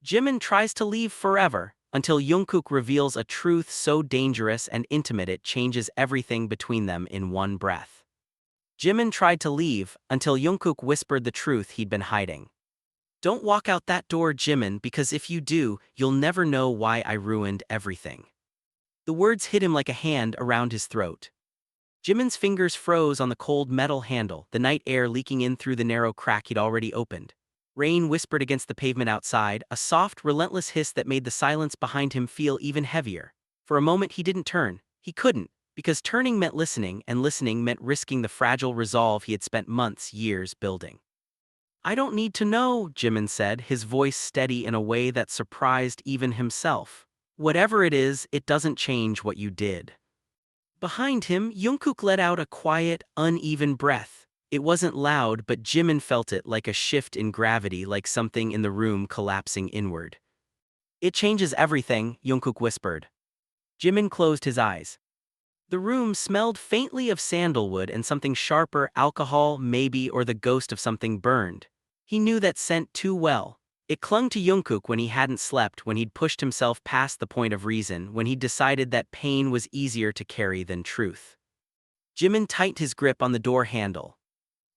Jimin tries to leave forever, until Jungkook reveals a truth so dangerous and intimate it changes everything between them in one breath. Jimin tried to leave, until Jungkook whispered the truth he'd been hiding. "Don't walk out that door, Jimin, because if you do, you'll never know why I ruined everything." The words hit him like a hand around his throat. Jimin's fingers froze on the cold metal handle, the night air leaking in through the narrow crack he'd already opened. Rain whispered against the pavement outside, a soft, relentless hiss that made the silence behind him feel even heavier. For a moment he didn't turn. He couldn't, because turning meant listening, and listening meant risking the fragile resolve he had spent months, years building. "I don't need to know," Jimin said, his voice steady in a way that surprised even himself. "Whatever it is, it doesn't change what you did." Behind him, Jungkook let out a quiet, uneven breath. It wasn't loud, but Jimin felt it like a shift in gravity, like something in the room collapsing inward. "It changes everything," Jungkook whispered. Jimin closed his eyes. The room smelled faintly of sandalwood and something sharper, alcohol, maybe, or the ghost of something burned. He knew that scent too well. It clung to Jungkook when he hadn't slept, when he'd pushed himself past the point of reason, when he'd decided that pain was easier to carry than truth. Jimin tightened his grip on the door handle.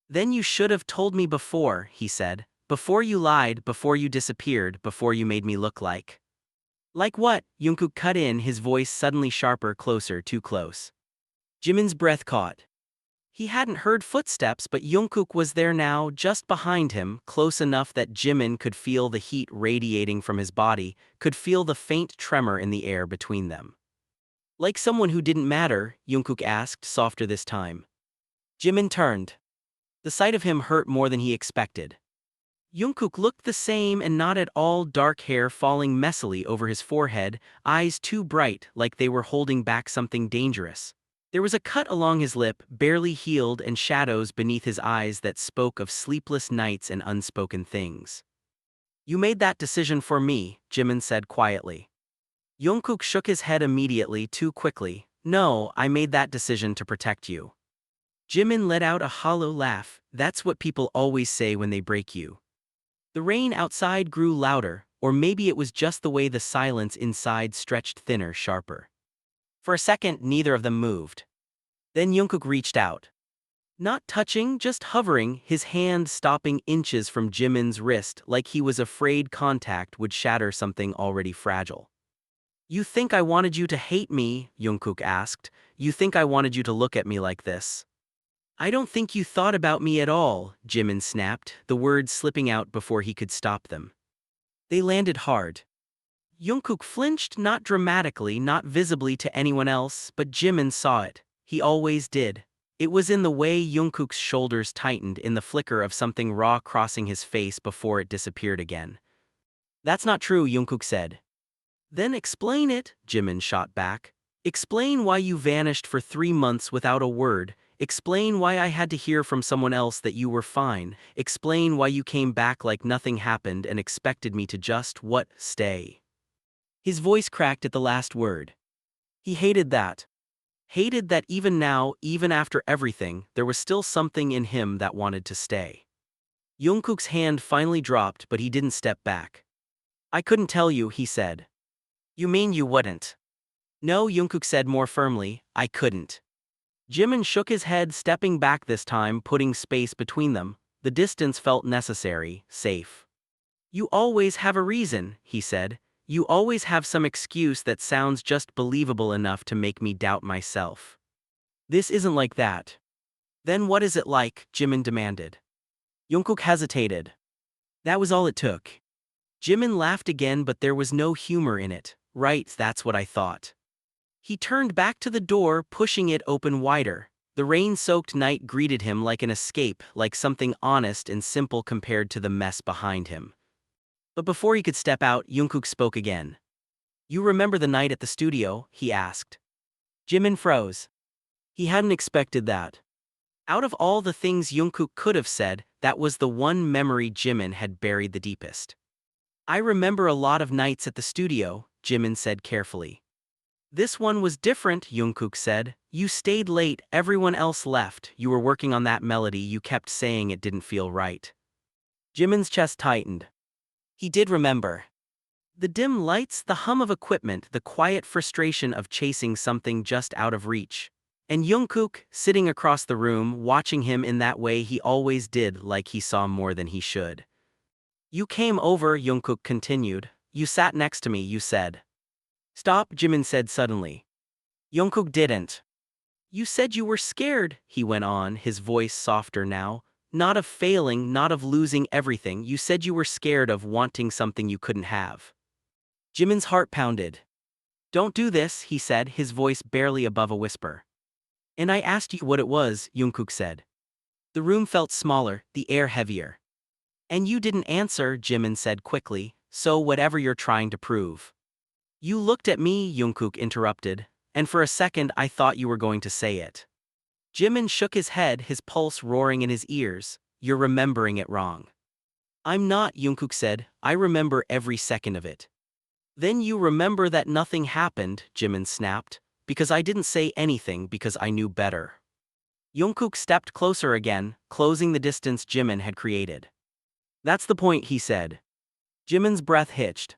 "Then you should have told me before," he said. "Before you lied, before you disappeared, before you made me look like." "Like what?" Jungkook cut in, his voice suddenly sharper, closer, too close. Jimin's breath caught. He hadn't heard footsteps, but Jungkook was there now, just behind him, close enough that Jimin could feel the heat radiating from his body, could feel the faint tremor in the air between them. "Like someone who didn't matter?" Jungkook asked, softer this time. Jimin turned. The sight of him hurt more than he expected. Jungkook looked the same and not at all, dark hair falling messily over his forehead, eyes too bright, like they were holding back something dangerous. There was a cut along his lip, barely healed, and shadows beneath his eyes that spoke of sleepless nights and unspoken things. "You made that decision for me," Jimin said quietly. Jungkook shook his head immediately, too quickly. "No, I made that decision to protect you." Jimin let out a hollow laugh. "That's what people always say when they break you." The rain outside grew louder, or maybe it was just the way the silence inside stretched thinner, sharper. For a second, neither of them moved. Then Jungkook reached out. Not touching, just hovering, his hand stopping inches from Jimin's wrist, like he was afraid contact would shatter something already fragile. "You think I wanted you to hate me?" Jungkook asked. "You think I wanted you to look at me like this?" "I don't think you thought about me at all," Jimin snapped, the words slipping out before he could stop them. They landed hard. Jungkook flinched, not dramatically, not visibly to anyone else, but Jimin saw it. He always did. It was in the way Jungkook's shoulders tightened, in the flicker of something raw crossing his face before it disappeared again. "That's not true," Jungkook said. "Then explain it," Jimin shot back. "Explain why you vanished for 3 months without a word. Explain why I had to hear from someone else that you were fine. Explain why you came back like nothing happened and expected me to just, stay." His voice cracked at the last word. He hated that. Hated that even now, even after everything, there was still something in him that wanted to stay. Jungkook's hand finally dropped, but he didn't step back. "I couldn't tell you," he said. "You mean you wouldn't?" "No," Jungkook said more firmly, "I couldn't." Jimin shook his head, stepping back this time, putting space between them. The distance felt necessary, safe. "You always have a reason," he said. "You always have some excuse that sounds just believable enough to make me doubt myself. This isn't like that." "Then what is it like?" Jimin demanded. Jungkook hesitated. That was all it took. Jimin laughed again, but there was no humor in it. "Right, that's what I thought." He turned back to the door, pushing it open wider. The rain-soaked night greeted him like an escape, like something honest and simple compared to the mess behind him. But before he could step out, Jungkook spoke again. "You remember the night at the studio?" he asked. Jimin froze. He hadn't expected that. Out of all the things Jungkook could have said, that was the one memory Jimin had buried the deepest. "I remember a lot of nights at the studio," Jimin said carefully. "This one was different," Jungkook said. "You stayed late, everyone else left, you were working on that melody, you kept saying it didn't feel right." Jimin's chest tightened. He did remember. The dim lights, the hum of equipment, the quiet frustration of chasing something just out of reach. And Jungkook, sitting across the room, watching him in that way he always did, like he saw more than he should. You came over, Jungkook continued. You sat next to me, you said. Stop, Jimin said suddenly. Jungkook didn't. You said you were scared, he went on, his voice softer now. Not of failing, not of losing everything. You said you were scared of wanting something you couldn't have. Jimin's heart pounded. Don't do this, he said, his voice barely above a whisper. And I asked you what it was, Jungkook said. The room felt smaller, the air heavier. And you didn't answer, Jimin said quickly, so whatever you're trying to prove. You looked at me, Jungkook interrupted, and for a second I thought you were going to say it. Jimin shook his head, his pulse roaring in his ears. You're remembering it wrong. I'm not, Jungkook said, I remember every second of it. Then you remember that nothing happened, Jimin snapped, because I didn't say anything because I knew better. Jungkook stepped closer again, closing the distance Jimin had created. That's the point, he said. Jimin's breath hitched.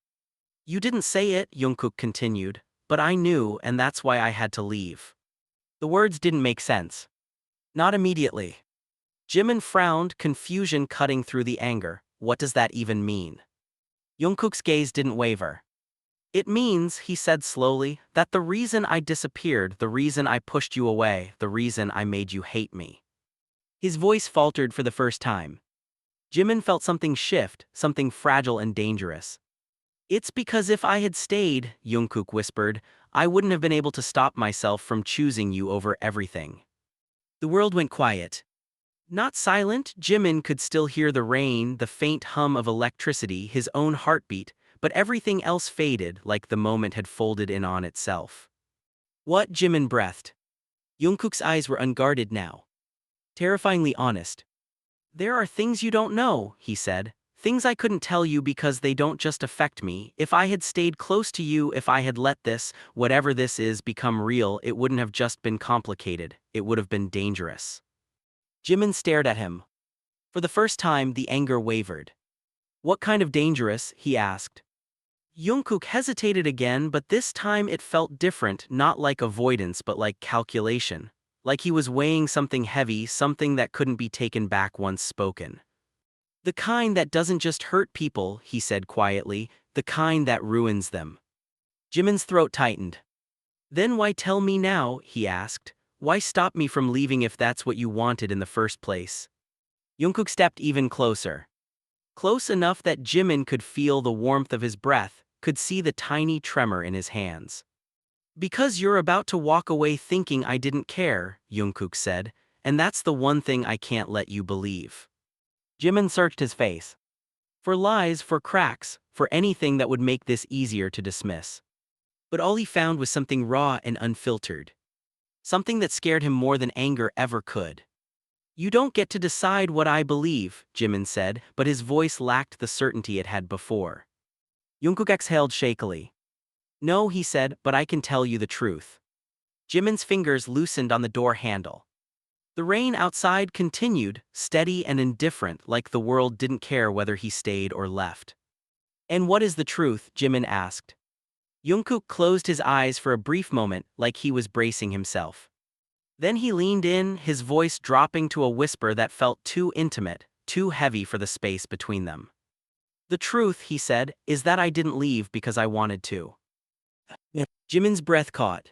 You didn't say it, Jungkook continued, but I knew, and that's why I had to leave. The words didn't make sense. Not immediately. Jimin frowned, confusion cutting through the anger. What does that even mean? Jungkook's gaze didn't waver. It means, he said slowly, that the reason I disappeared, the reason I pushed you away, the reason I made you hate me. His voice faltered for the first time. Jimin felt something shift, something fragile and dangerous. It's because if I had stayed, Jungkook whispered, I wouldn't have been able to stop myself from choosing you over everything. The world went quiet. Not silent, Jimin could still hear the rain, the faint hum of electricity, his own heartbeat, but everything else faded like the moment had folded in on itself. What? Jimin breathed. Jungkook's eyes were unguarded now. Terrifyingly honest. There are things you don't know, he said. Things I couldn't tell you because they don't just affect me. If I had stayed close to you, if I had let this, whatever this is, become real, it wouldn't have just been complicated. It would have been dangerous. Jimin stared at him. For the first time, the anger wavered. What kind of dangerous? He asked. Jungkook hesitated again, but this time it felt different, not like avoidance but like calculation. Like he was weighing something heavy, something that couldn't be taken back once spoken. The kind that doesn't just hurt people, he said quietly, the kind that ruins them. Jimin's throat tightened. Then why tell me now, he asked. Why stop me from leaving if that's what you wanted in the first place? Jungkook stepped even closer. Close enough that Jimin could feel the warmth of his breath, could see the tiny tremor in his hands. Because you're about to walk away thinking I didn't care, Jungkook said, and that's the one thing I can't let you believe. Jimin searched his face. For lies, for cracks, for anything that would make this easier to dismiss. But all he found was something raw and unfiltered. Something that scared him more than anger ever could. You don't get to decide what I believe, Jimin said, but his voice lacked the certainty it had before. Jungkook exhaled shakily. No, he said, but I can tell you the truth. Jimin's fingers loosened on the door handle. The rain outside continued, steady and indifferent, like the world didn't care whether he stayed or left. And what is the truth? Jimin asked. Jungkook closed his eyes for a brief moment, like he was bracing himself. Then he leaned in, his voice dropping to a whisper that felt too intimate, too heavy for the space between them. The truth, he said, is that I didn't leave because I wanted to. Jimin's breath caught.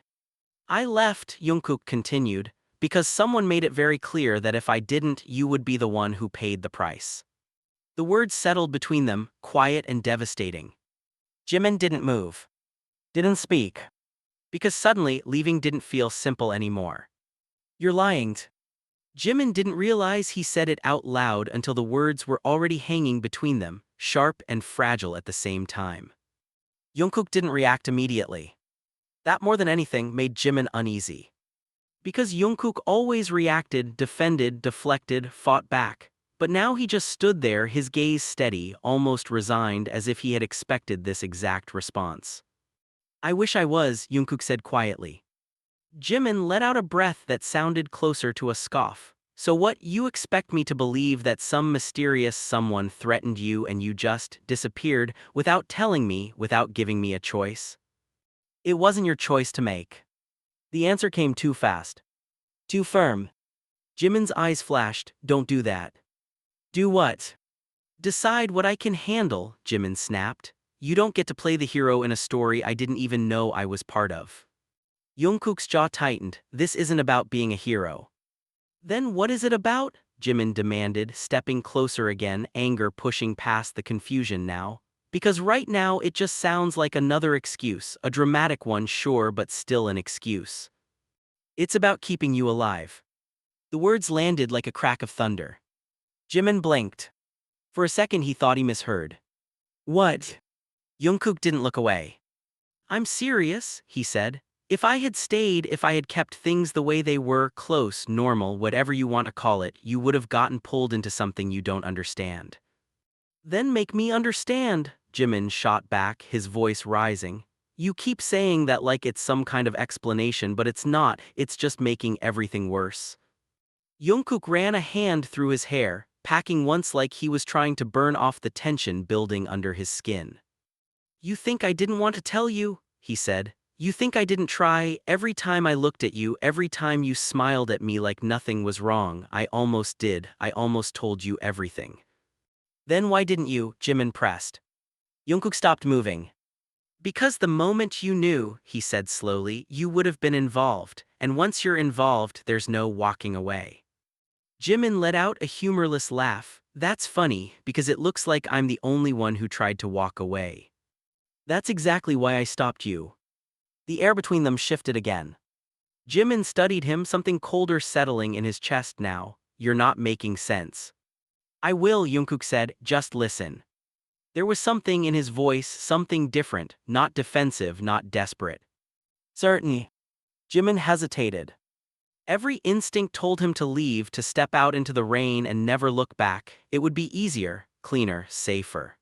I left, Jungkook continued, because someone made it very clear that if I didn't, you would be the one who paid the price. The words settled between them, quiet and devastating. Jimin didn't move. Didn't speak. Because suddenly, leaving didn't feel simple anymore. You're lying. Jimin didn't realize he said it out loud until the words were already hanging between them, sharp and fragile at the same time. Jungkook didn't react immediately. That more than anything made Jimin uneasy. Because Jungkook always reacted, defended, deflected, fought back. But now he just stood there, his gaze steady, almost resigned, as if he had expected this exact response. I wish I was, Jungkook said quietly. Jimin let out a breath that sounded closer to a scoff. So what, you expect me to believe that some mysterious someone threatened you and you just disappeared without telling me, without giving me a choice? It wasn't your choice to make. The answer came too fast. Too firm. Jimin's eyes flashed. Don't do that. Do what? Decide what I can handle, Jimin snapped. You don't get to play the hero in a story I didn't even know I was part of. Jungkook's jaw tightened. This isn't about being a hero. Then what is it about? Jimin demanded, stepping closer again, anger pushing past the confusion now. Because right now it just sounds like another excuse, a dramatic one sure but still an excuse. It's about keeping you alive. The words landed like a crack of thunder. Jimin blinked. For a second he thought he misheard. What? Jungkook didn't look away. I'm serious, he said. If I had stayed, if I had kept things the way they were, close, normal, whatever you want to call it, you would have gotten pulled into something you don't understand. Then make me understand, Jimin shot back, his voice rising. You keep saying that like it's some kind of explanation, but it's not, it's just making everything worse. Jungkook ran a hand through his hair, packing once like he was trying to burn off the tension building under his skin. You think I didn't want to tell you? He said. You think I didn't try? Every time I looked at you, every time you smiled at me like nothing was wrong, I almost did, I almost told you everything. Then why didn't you? Jimin pressed. Jungkook stopped moving. Because the moment you knew, he said slowly, you would have been involved, and once you're involved, there's no walking away. Jimin let out a humorless laugh. That's funny, because it looks like I'm the only one who tried to walk away. That's exactly why I stopped you. The air between them shifted again. Jimin studied him, something colder settling in his chest now. You're not making sense. I will, Jungkook said, just listen. There was something in his voice, something different, not defensive, not desperate. Certainly. Jimin hesitated. Every instinct told him to leave, to step out into the rain and never look back. It would be easier, cleaner, safer.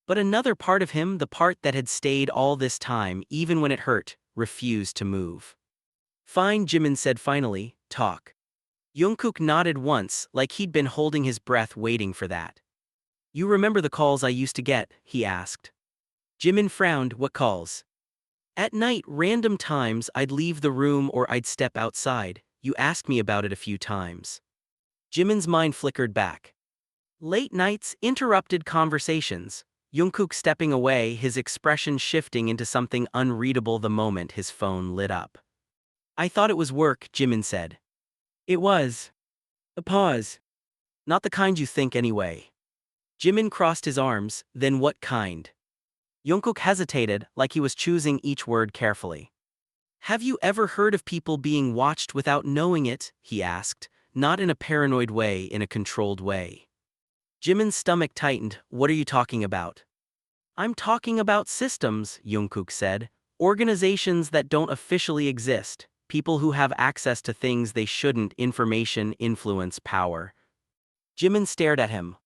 But another part of him, the part that had stayed all this time, even when it hurt, refused to move. Fine, Jimin said finally, talk. Jungkook nodded once, like he'd been holding his breath waiting for that. You remember the calls I used to get? He asked. Jimin frowned. What calls? At night, random times, I'd leave the room or I'd step outside. You asked me about it a few times. Jimin's mind flickered back. Late nights, interrupted conversations. Jungkook stepping away, his expression shifting into something unreadable the moment his phone lit up. I thought it was work, Jimin said. It was. A pause. Not the kind you think anyway. Jimin crossed his arms. Then what kind? Jungkook hesitated, like he was choosing each word carefully. Have you ever heard of people being watched without knowing it? He asked, not in a paranoid way, in a controlled way. Jimin's stomach tightened. What are you talking about? I'm talking about systems, Jungkook said. Organizations that don't officially exist. People who have access to things they shouldn't, information, influence, power. Jimin stared at him.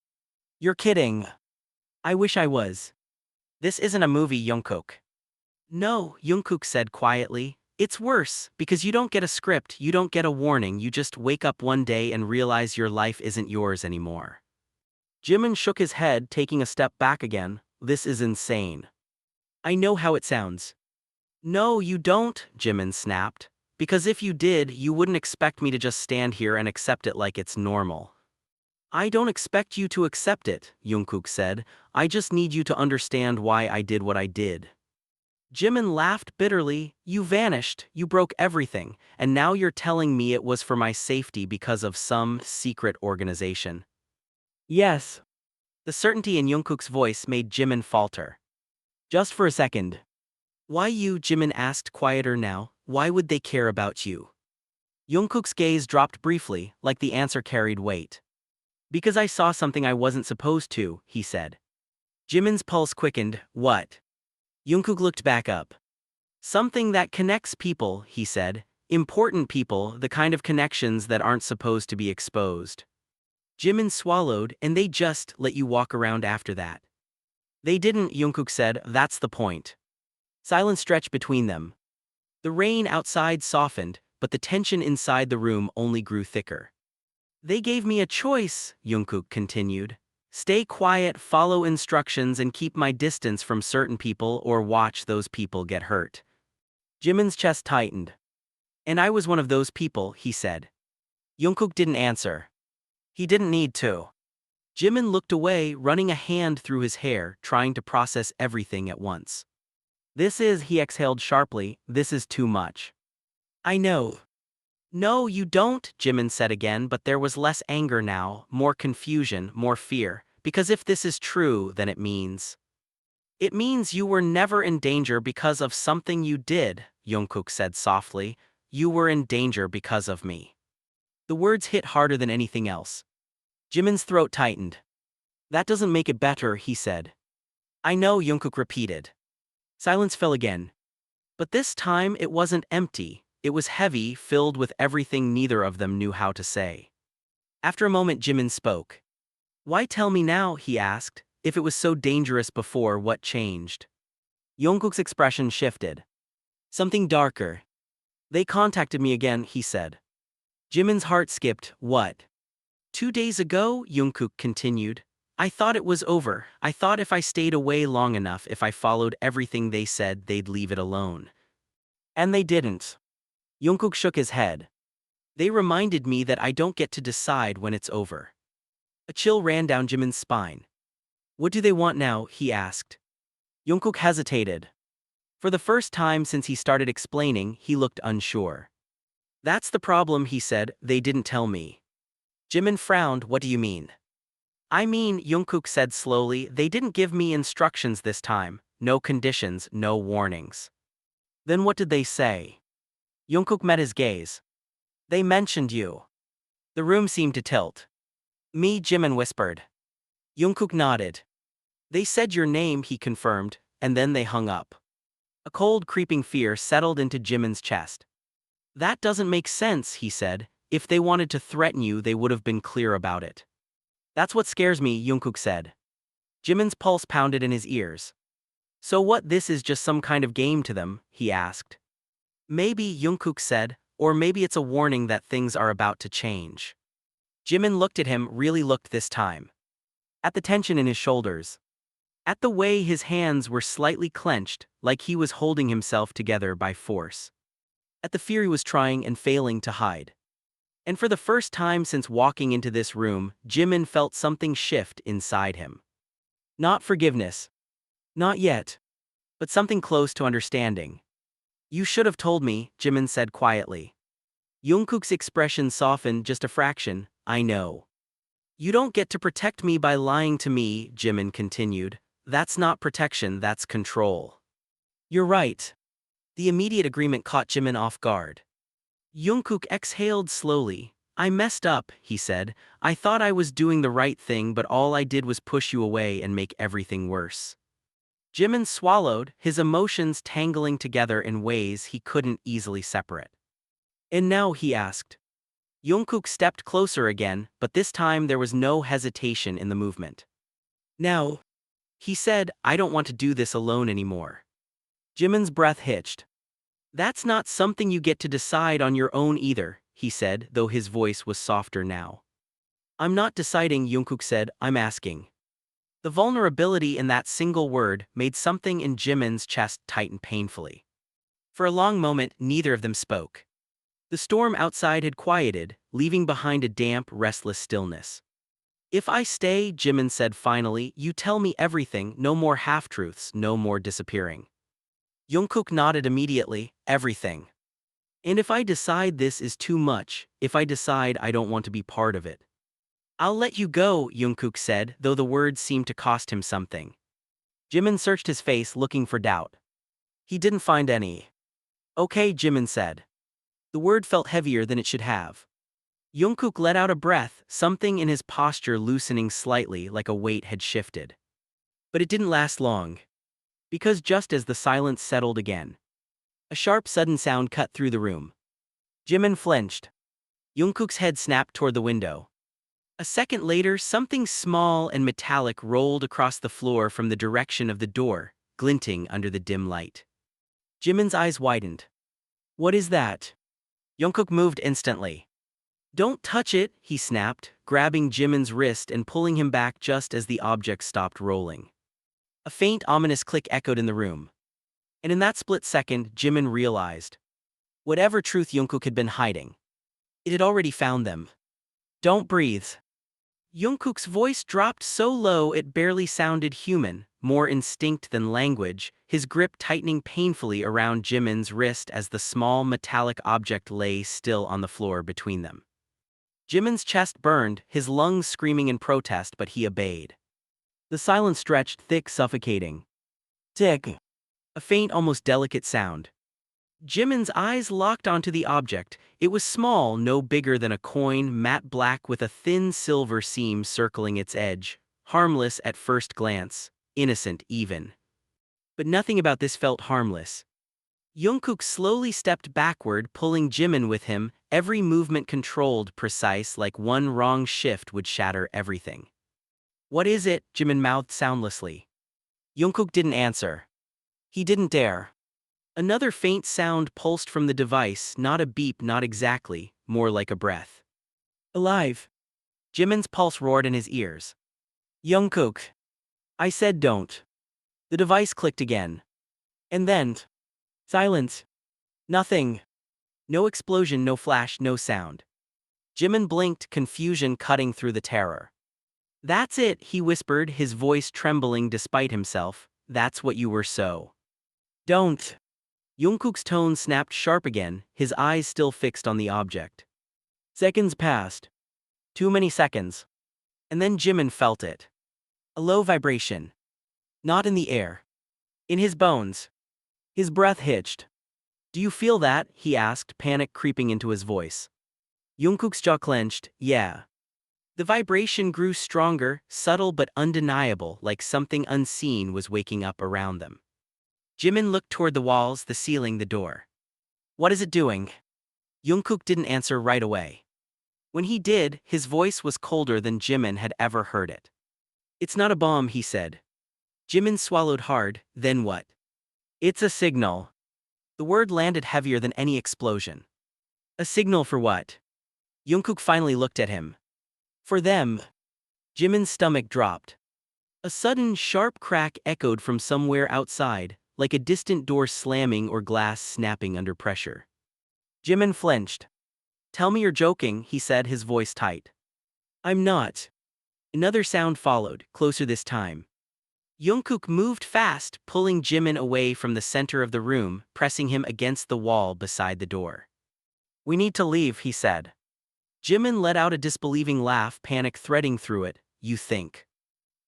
You're kidding. I wish I was. This isn't a movie, Jungkook. No, Jungkook said quietly. It's worse, because you don't get a script, you don't get a warning, you just wake up one day and realize your life isn't yours anymore. Jimin shook his head, taking a step back again. This is insane. I know how it sounds. No, you don't, Jimin snapped. Because if you did, you wouldn't expect me to just stand here and accept it like it's normal. I don't expect you to accept it, Jungkook said. I just need you to understand why I did what I did. Jimin laughed bitterly. You vanished, you broke everything, and now you're telling me it was for my safety because of some secret organization. Yes. The certainty in Jungkook's voice made Jimin falter. Just for a second. Why you? Jimin asked, quieter now. Why would they care about you? Jungkook's gaze dropped briefly, like the answer carried weight. Because I saw something I wasn't supposed to, he said. Jimin's pulse quickened. What? Jungkook looked back up. Something that connects people, he said. Important people, the kind of connections that aren't supposed to be exposed. Jimin swallowed, and they just let you walk around after that. They didn't, Jungkook said, that's the point. Silence stretched between them. The rain outside softened, but the tension inside the room only grew thicker. They gave me a choice, Jungkook continued. Stay quiet, follow instructions, and keep my distance from certain people or watch those people get hurt. Jimin's chest tightened. And I was one of those people, he said. Jungkook didn't answer. He didn't need to. Jimin looked away, running a hand through his hair, trying to process everything at once. He exhaled sharply, this is too much. I know. No, you don't, Jimin said again, but there was less anger now, more confusion, more fear, because if this is true, then it means you were never in danger because of something you did, Jungkook said softly. You were in danger because of me. The words hit harder than anything else. Jimin's throat tightened. That doesn't make it better, he said. I know, Jungkook repeated. Silence fell again. But this time it wasn't empty, it was heavy, filled with everything neither of them knew how to say. After a moment Jimin spoke. Why tell me now, he asked, if it was so dangerous before, what changed? Jungkook's expression shifted. Something darker. They contacted me again, he said. Jimin's heart skipped. What? 2 days ago, Jungkook continued. I thought it was over. I thought if I stayed away long enough, if I followed everything they said, they'd leave it alone. And they didn't. Jungkook shook his head. They reminded me that I don't get to decide when it's over. A chill ran down Jimin's spine. What do they want now, he asked. Jungkook hesitated. For the first time since he started explaining, he looked unsure. That's the problem, he said, they didn't tell me. Jimin frowned, what do you mean? I mean, Jungkook said slowly, they didn't give me instructions this time, no conditions, no warnings. Then what did they say? Jungkook met his gaze. They mentioned you. The room seemed to tilt. Me, Jimin whispered. Jungkook nodded. They said your name, he confirmed, and then they hung up. A cold, creeping fear settled into Jimin's chest. That doesn't make sense, he said. If they wanted to threaten you, they would have been clear about it. That's what scares me, Jungkook said. Jimin's pulse pounded in his ears. So what, this is just some kind of game to them, he asked. Maybe, Jungkook said, or maybe it's a warning that things are about to change. Jimin looked at him, really looked this time. At the tension in his shoulders. At the way his hands were slightly clenched, like he was holding himself together by force. At the fear he was trying and failing to hide. And for the first time since walking into this room, Jimin felt something shift inside him. Not forgiveness. Not yet. But something close to understanding. You should have told me, Jimin said quietly. Jungkook's expression softened just a fraction. I know. You don't get to protect me by lying to me, Jimin continued. That's not protection, that's control. You're right. The immediate agreement caught Jimin off guard. Jungkook exhaled slowly. I messed up, he said. I thought I was doing the right thing, but all I did was push you away and make everything worse. Jimin swallowed, his emotions tangling together in ways he couldn't easily separate. And now, he asked. Jungkook stepped closer again, but this time there was no hesitation in the movement. Now, he said, I don't want to do this alone anymore. Jimin's breath hitched. That's not something you get to decide on your own either, he said, though his voice was softer now. I'm not deciding, Jungkook said, I'm asking. The vulnerability in that single word made something in Jimin's chest tighten painfully. For a long moment, neither of them spoke. The storm outside had quieted, leaving behind a damp, restless stillness. If I stay, Jimin said finally, you tell me everything, no more half-truths, no more disappearing. Jungkook nodded immediately, everything. And if I decide this is too much, if I decide I don't want to be part of it, I'll let you go, Jungkook said, though the words seemed to cost him something. Jimin searched his face looking for doubt. He didn't find any. Okay, Jimin said. The word felt heavier than it should have. Jungkook let out a breath, something in his posture loosening slightly like a weight had shifted. But it didn't last long. Because just as the silence settled again, a sharp sudden sound cut through the room. Jimin flinched. Jungkook's head snapped toward the window. A second later, something small and metallic rolled across the floor from the direction of the door, glinting under the dim light. Jimin's eyes widened. What is that? Jungkook moved instantly. Don't touch it, he snapped, grabbing Jimin's wrist and pulling him back just as the object stopped rolling. A faint, ominous click echoed in the room. And in that split second, Jimin realized whatever truth Jungkook had been hiding, it had already found them. Don't breathe. Jungkook's voice dropped so low it barely sounded human, more instinct than language, his grip tightening painfully around Jimin's wrist as the small metallic object lay still on the floor between them. Jimin's chest burned, his lungs screaming in protest, but he obeyed. The silence stretched thick, suffocating. Tick. A faint, almost delicate sound. Jimin's eyes locked onto the object. It was small, no bigger than a coin, matte black with a thin silver seam circling its edge. Harmless at first glance, innocent even. But nothing about this felt harmless. Jungkook slowly stepped backward, pulling Jimin with him, every movement controlled, precise, like one wrong shift would shatter everything. What is it? Jimin mouthed soundlessly. Jungkook didn't answer. He didn't dare. Another faint sound pulsed from the device, not a beep, not exactly, more like a breath. Alive. Jimin's pulse roared in his ears. Jungkook. I said don't. The device clicked again. And then. Silence. Nothing. No explosion, no flash, no sound. Jimin blinked, confusion cutting through the terror. That's it, he whispered, his voice trembling despite himself. That's what you were so. Don't. Jungkook's tone snapped sharp again, his eyes still fixed on the object. Seconds passed. Too many seconds. And then Jimin felt it. A low vibration. Not in the air. In his bones. His breath hitched. Do you feel that? He asked, panic creeping into his voice. Jungkook's jaw clenched. Yeah. The vibration grew stronger, subtle but undeniable, like something unseen was waking up around them. Jimin looked toward the walls, the ceiling, the door. What is it doing? Jungkook didn't answer right away. When he did, his voice was colder than Jimin had ever heard it. It's not a bomb, he said. Jimin swallowed hard. Then what? It's a signal. The word landed heavier than any explosion. A signal for what? Jungkook finally looked at him. For them. Jimin's stomach dropped. A sudden, sharp crack echoed from somewhere outside, like a distant door slamming or glass snapping under pressure. Jimin flinched. Tell me you're joking, he said, his voice tight. I'm not. Another sound followed, closer this time. Jungkook moved fast, pulling Jimin away from the center of the room, pressing him against the wall beside the door. We need to leave, he said. Jimin let out a disbelieving laugh, panic threading through it. You think?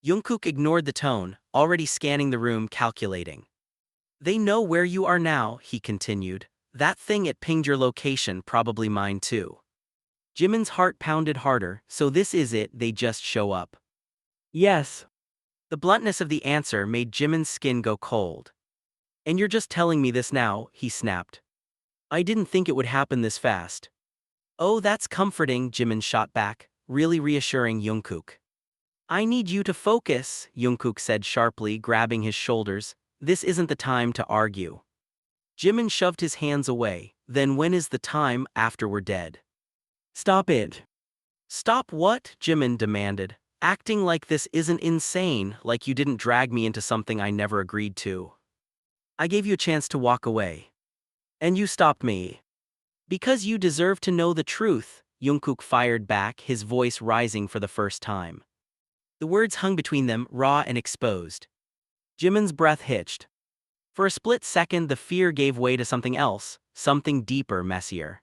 Jungkook ignored the tone, already scanning the room, calculating. They know where you are now, he continued. That thing it pinged your location, probably mine too. Jimin's heart pounded harder. So this is it, they just show up. Yes. The bluntness of the answer made Jimin's skin go cold. And you're just telling me this now, he snapped. I didn't think it would happen this fast. Oh, that's comforting, Jimin shot back, really reassuring Jungkook. I need you to focus, Jungkook said sharply, grabbing his shoulders. This isn't the time to argue. Jimin shoved his hands away. Then when is the time? After we're dead. Stop it. Stop what? Jimin demanded, acting like this isn't insane, like you didn't drag me into something I never agreed to. I gave you a chance to walk away. And you stopped me. Because you deserve to know the truth, Jungkook fired back, his voice rising for the first time. The words hung between them, raw and exposed. Jimin's breath hitched. For a split second, the fear gave way to something else, something deeper, messier.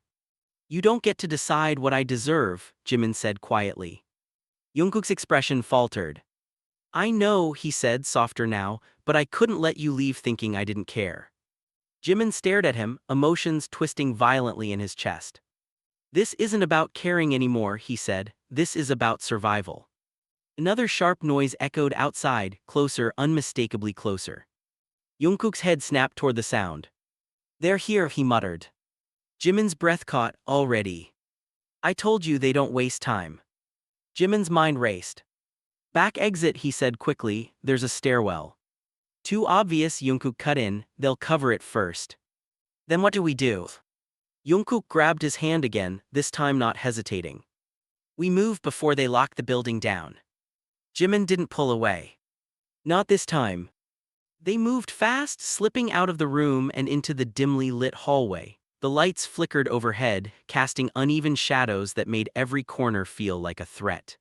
You don't get to decide what I deserve, Jimin said quietly. Jungkook's expression faltered. I know, he said, softer now, but I couldn't let you leave thinking I didn't care. Jimin stared at him, emotions twisting violently in his chest. This isn't about caring anymore, he said, this is about survival. Another sharp noise echoed outside, closer, unmistakably closer. Jungkook's head snapped toward the sound. They're here, he muttered. Jimin's breath caught. Already. I told you they don't waste time. Jimin's mind raced. Back exit, he said quickly, there's a stairwell. Too obvious, Jungkook cut in, they'll cover it first. Then what do we do? Jungkook grabbed his hand again, this time not hesitating. We move before they lock the building down. Jimin didn't pull away. Not this time. They moved fast, slipping out of the room and into the dimly lit hallway. The lights flickered overhead, casting uneven shadows that made every corner feel like a threat.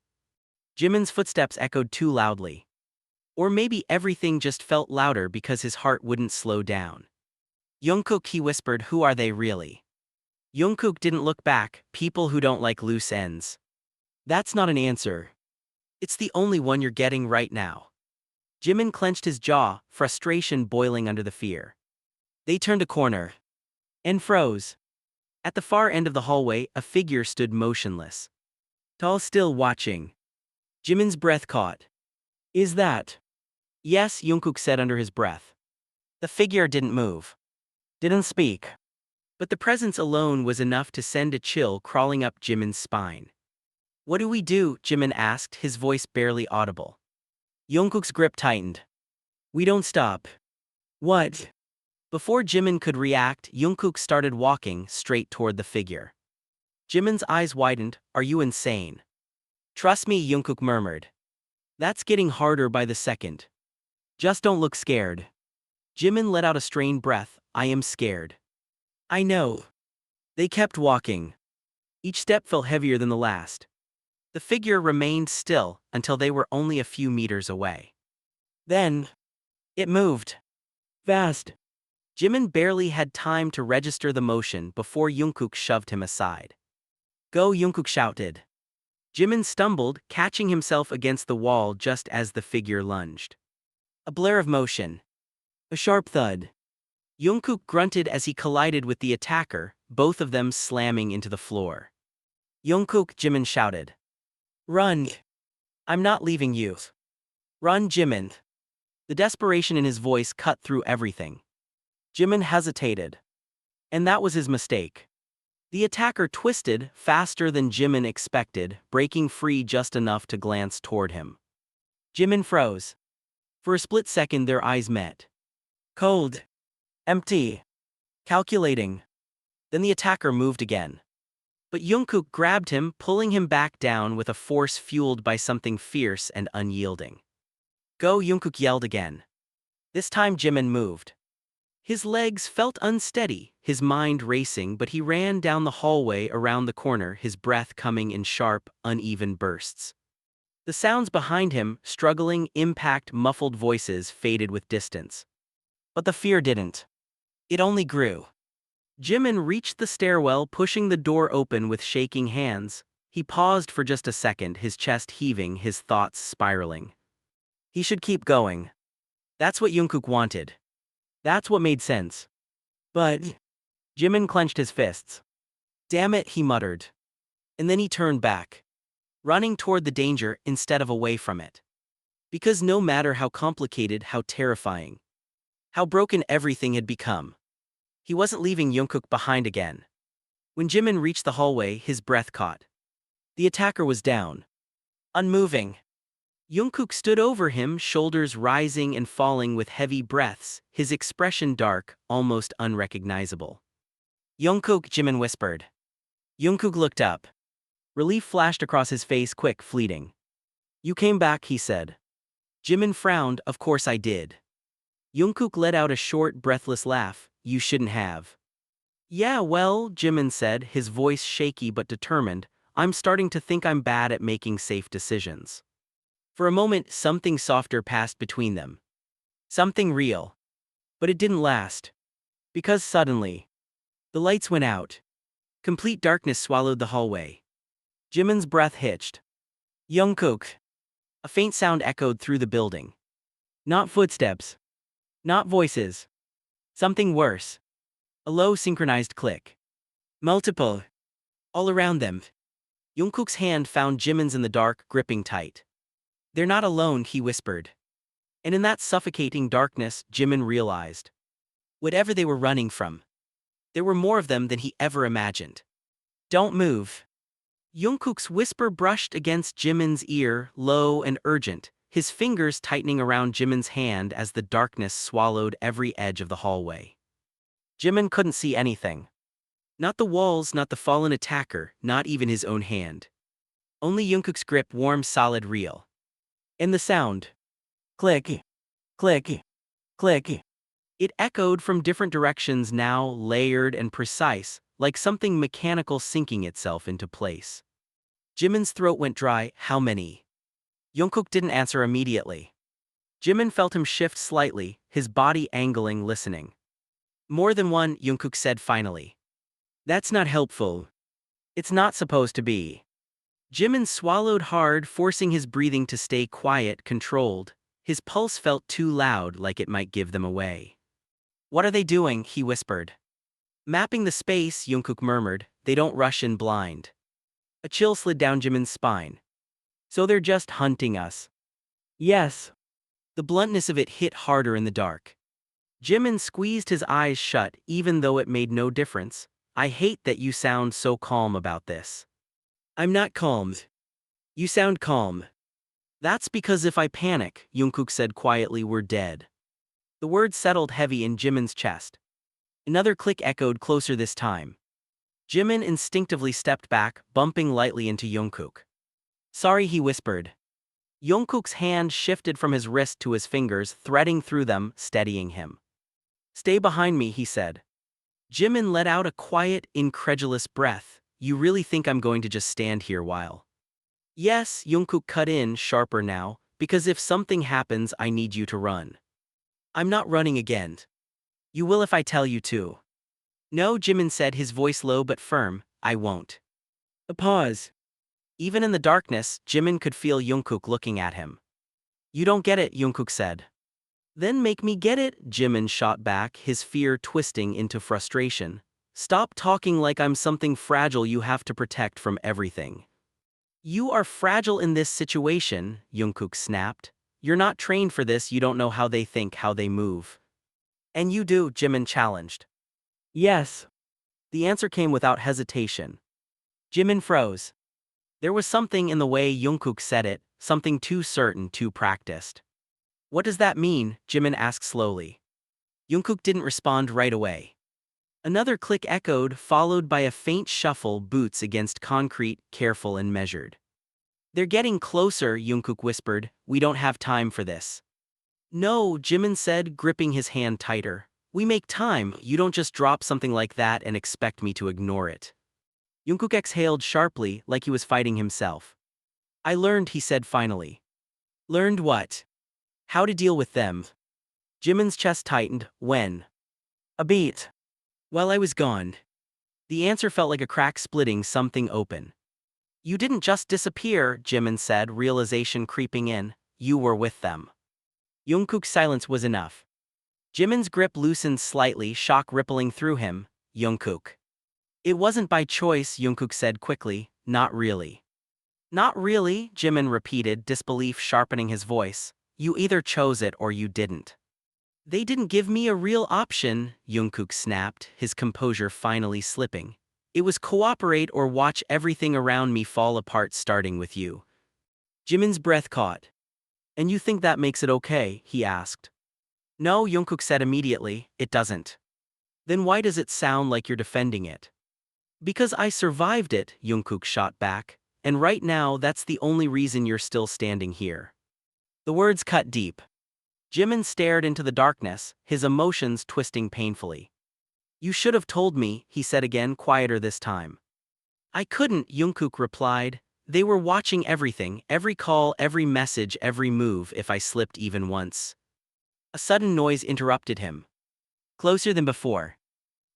Jimin's footsteps echoed too loudly. Or maybe everything just felt louder because his heart wouldn't slow down. Jungkook, he whispered, who are they really? Jungkook didn't look back, people who don't like loose ends. That's not an answer. It's the only one you're getting right now. Jimin clenched his jaw, frustration boiling under the fear. They turned a corner. And froze. At the far end of the hallway, a figure stood motionless. Tall, still watching. Jimin's breath caught. Is that? Yes, Jungkook said under his breath. The figure didn't move. Didn't speak. But the presence alone was enough to send a chill crawling up Jimin's spine. What do we do? Jimin asked, his voice barely audible. Jungkook's grip tightened. We don't stop. What? Before Jimin could react, Jungkook started walking straight toward the figure. Jimin's eyes widened. Are you insane? Trust me, Jungkook murmured. That's getting harder by the second. Just don't look scared. Jimin let out a strained breath. I am scared. I know. They kept walking. Each step felt heavier than the last. The figure remained still until they were only a few meters away. Then, it moved. Fast. Jimin barely had time to register the motion before Jungkook shoved him aside. Go, Jungkook shouted. Jimin stumbled, catching himself against the wall just as the figure lunged. A blur of motion. A sharp thud. Jungkook grunted as he collided with the attacker, both of them slamming into the floor. Jungkook, Jimin shouted. Run. I'm not leaving you. Run, Jimin. The desperation in his voice cut through everything. Jimin hesitated. And that was his mistake. The attacker twisted, faster than Jimin expected, breaking free just enough to glance toward him. Jimin froze. For a split second their eyes met. Cold. Empty. Calculating. Then the attacker moved again. But Jungkook grabbed him, pulling him back down with a force fueled by something fierce and unyielding. Go, Jungkook yelled again. This time Jimin moved. His legs felt unsteady, his mind racing, but he ran down the hallway around the corner, his breath coming in sharp, uneven bursts. The sounds behind him, struggling, impact, muffled voices, faded with distance. But the fear didn't. It only grew. Jimin reached the stairwell, pushing the door open with shaking hands. He paused for just a second, his chest heaving, his thoughts spiraling. He should keep going. That's what Jungkook wanted. That's what made sense. But Jimin clenched his fists. Damn it, he muttered. And then he turned back, running toward the danger instead of away from it. Because no matter how complicated, how terrifying, how broken everything had become, he wasn't leaving Jungkook behind again. When Jimin reached the hallway, his breath caught. The attacker was down. Unmoving. Jungkook stood over him, shoulders rising and falling with heavy breaths, his expression dark, almost unrecognizable. Jungkook, Jimin whispered. Jungkook looked up. Relief flashed across his face, quick, fleeting. You came back, he said. Jimin frowned. Of course I did. Jungkook let out a short, breathless laugh. You shouldn't have. Yeah, well, Jimin said, his voice shaky but determined, I'm starting to think I'm bad at making safe decisions. For a moment, something softer passed between them. Something real. But it didn't last. Because suddenly, the lights went out. Complete darkness swallowed the hallway. Jimin's breath hitched. Jungkook. A faint sound echoed through the building. Not footsteps. Not voices. Something worse. A low synchronized click. Multiple. All around them. Jungkook's hand found Jimin's in the dark, gripping tight. They're not alone, he whispered. And in that suffocating darkness, Jimin realized. Whatever they were running from, there were more of them than he ever imagined. Don't move. Jungkook's whisper brushed against Jimin's ear, low and urgent, his fingers tightening around Jimin's hand as the darkness swallowed every edge of the hallway. Jimin couldn't see anything. Not the walls, not the fallen attacker, not even his own hand. Only Jungkook's grip, warm, solid, real. And the sound. Click, click, click. It echoed from different directions, now layered and precise, like something mechanical sinking itself into place. Jimin's throat went dry. How many? Jungkook didn't answer immediately. Jimin felt him shift slightly, his body angling, listening. More than one, Jungkook said finally. That's not helpful. It's not supposed to be. Jimin swallowed hard, forcing his breathing to stay quiet, controlled. His pulse felt too loud, like it might give them away. What are they doing? He whispered. Mapping the space, Jungkook murmured. They don't rush in blind. A chill slid down Jimin's spine. So they're just hunting us. Yes. The bluntness of it hit harder in the dark. Jimin squeezed his eyes shut, even though it made no difference. I hate that you sound so calm about this. I'm not calm. You sound calm. That's because if I panic, Jungkook said quietly, we're dead. The words settled heavy in Jimin's chest. Another click echoed closer this time. Jimin instinctively stepped back, bumping lightly into Jungkook. Sorry, he whispered. Jungkook's hand shifted from his wrist to his fingers, threading through them, steadying him. Stay behind me, he said. Jimin let out a quiet, incredulous breath. You really think I'm going to just stand here while? Yes, Jungkook cut in, sharper now, because if something happens, I need you to run. I'm not running again. You will if I tell you to. No, Jimin said, his voice low but firm, I won't. A pause. Even in the darkness, Jimin could feel Jungkook looking at him. You don't get it, Jungkook said. Then make me get it, Jimin shot back, his fear twisting into frustration. Stop talking like I'm something fragile you have to protect from everything. You are fragile in this situation, Jungkook snapped. You're not trained for this, you don't know how they think, how they move. And you do, Jimin challenged. Yes. The answer came without hesitation. Jimin froze. There was something in the way Jungkook said it, something too certain, too practiced. What does that mean? Jimin asked slowly. Jungkook didn't respond right away. Another click echoed, followed by a faint shuffle, boots against concrete, careful and measured. They're getting closer, Jungkook whispered. We don't have time for this. No, Jimin said, gripping his hand tighter. We make time, you don't just drop something like that and expect me to ignore it. Jungkook exhaled sharply, like he was fighting himself. I learned, he said finally. Learned what? How to deal with them. Jimin's chest tightened. When? A beat. While I was gone. The answer felt like a crack splitting something open. You didn't just disappear, Jimin said, realization creeping in. You were with them. Jungkook's silence was enough. Jimin's grip loosened slightly, shock rippling through him. Jungkook. It wasn't by choice, Jungkook said quickly. Not really. Not really, Jimin repeated, disbelief sharpening his voice. You either chose it or you didn't. They didn't give me a real option, Jungkook snapped, his composure finally slipping. It was cooperate or watch everything around me fall apart, starting with you. Jimin's breath caught. And you think that makes it okay? He asked. No, Jungkook said immediately, it doesn't. Then why does it sound like you're defending it? Because I survived it, Jungkook shot back, and right now that's the only reason you're still standing here. The words cut deep. Jimin stared into the darkness, his emotions twisting painfully. You should have told me, he said again, quieter this time. I couldn't, Jungkook replied. They were watching everything, every call, every message, every move. If I slipped even once. A sudden noise interrupted him. Closer than before.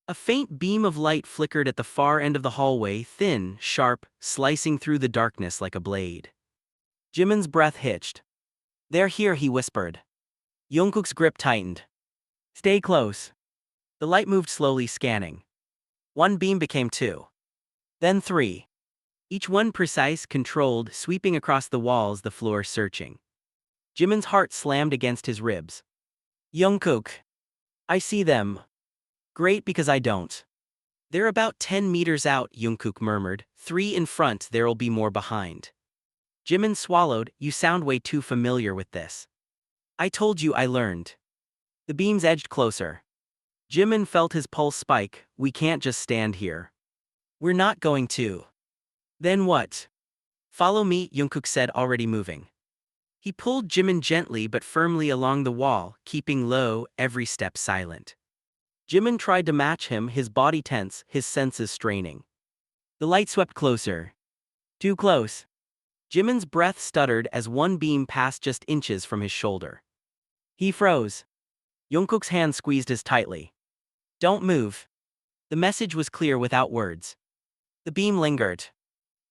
A faint beam of light flickered at the far end of the hallway, thin, sharp, slicing through the darkness like a blade. Jimin's breath hitched. They're here, he whispered. Jungkook's grip tightened. Stay close. The light moved slowly, scanning. One beam became two. Then three. Each one precise, controlled, sweeping across the walls, the floor searching. Jimin's heart slammed against his ribs. Jungkook. I see them. Great, because I don't. They're about 10 meters out, Jungkook murmured. 3 in front, there'll be more behind. Jimin swallowed. You sound way too familiar with this. I told you I learned. The beams edged closer. Jimin felt his pulse spike. We can't just stand here. We're not going to. Then what? Follow me, Jungkook said, already moving. He pulled Jimin gently but firmly along the wall, keeping low, every step silent. Jimin tried to match him, his body tense, his senses straining. The light swept closer. Too close. Jimin's breath stuttered as one beam passed just inches from his shoulder. He froze. Jungkook's hand squeezed as tightly. Don't move. The message was clear without words. The beam lingered.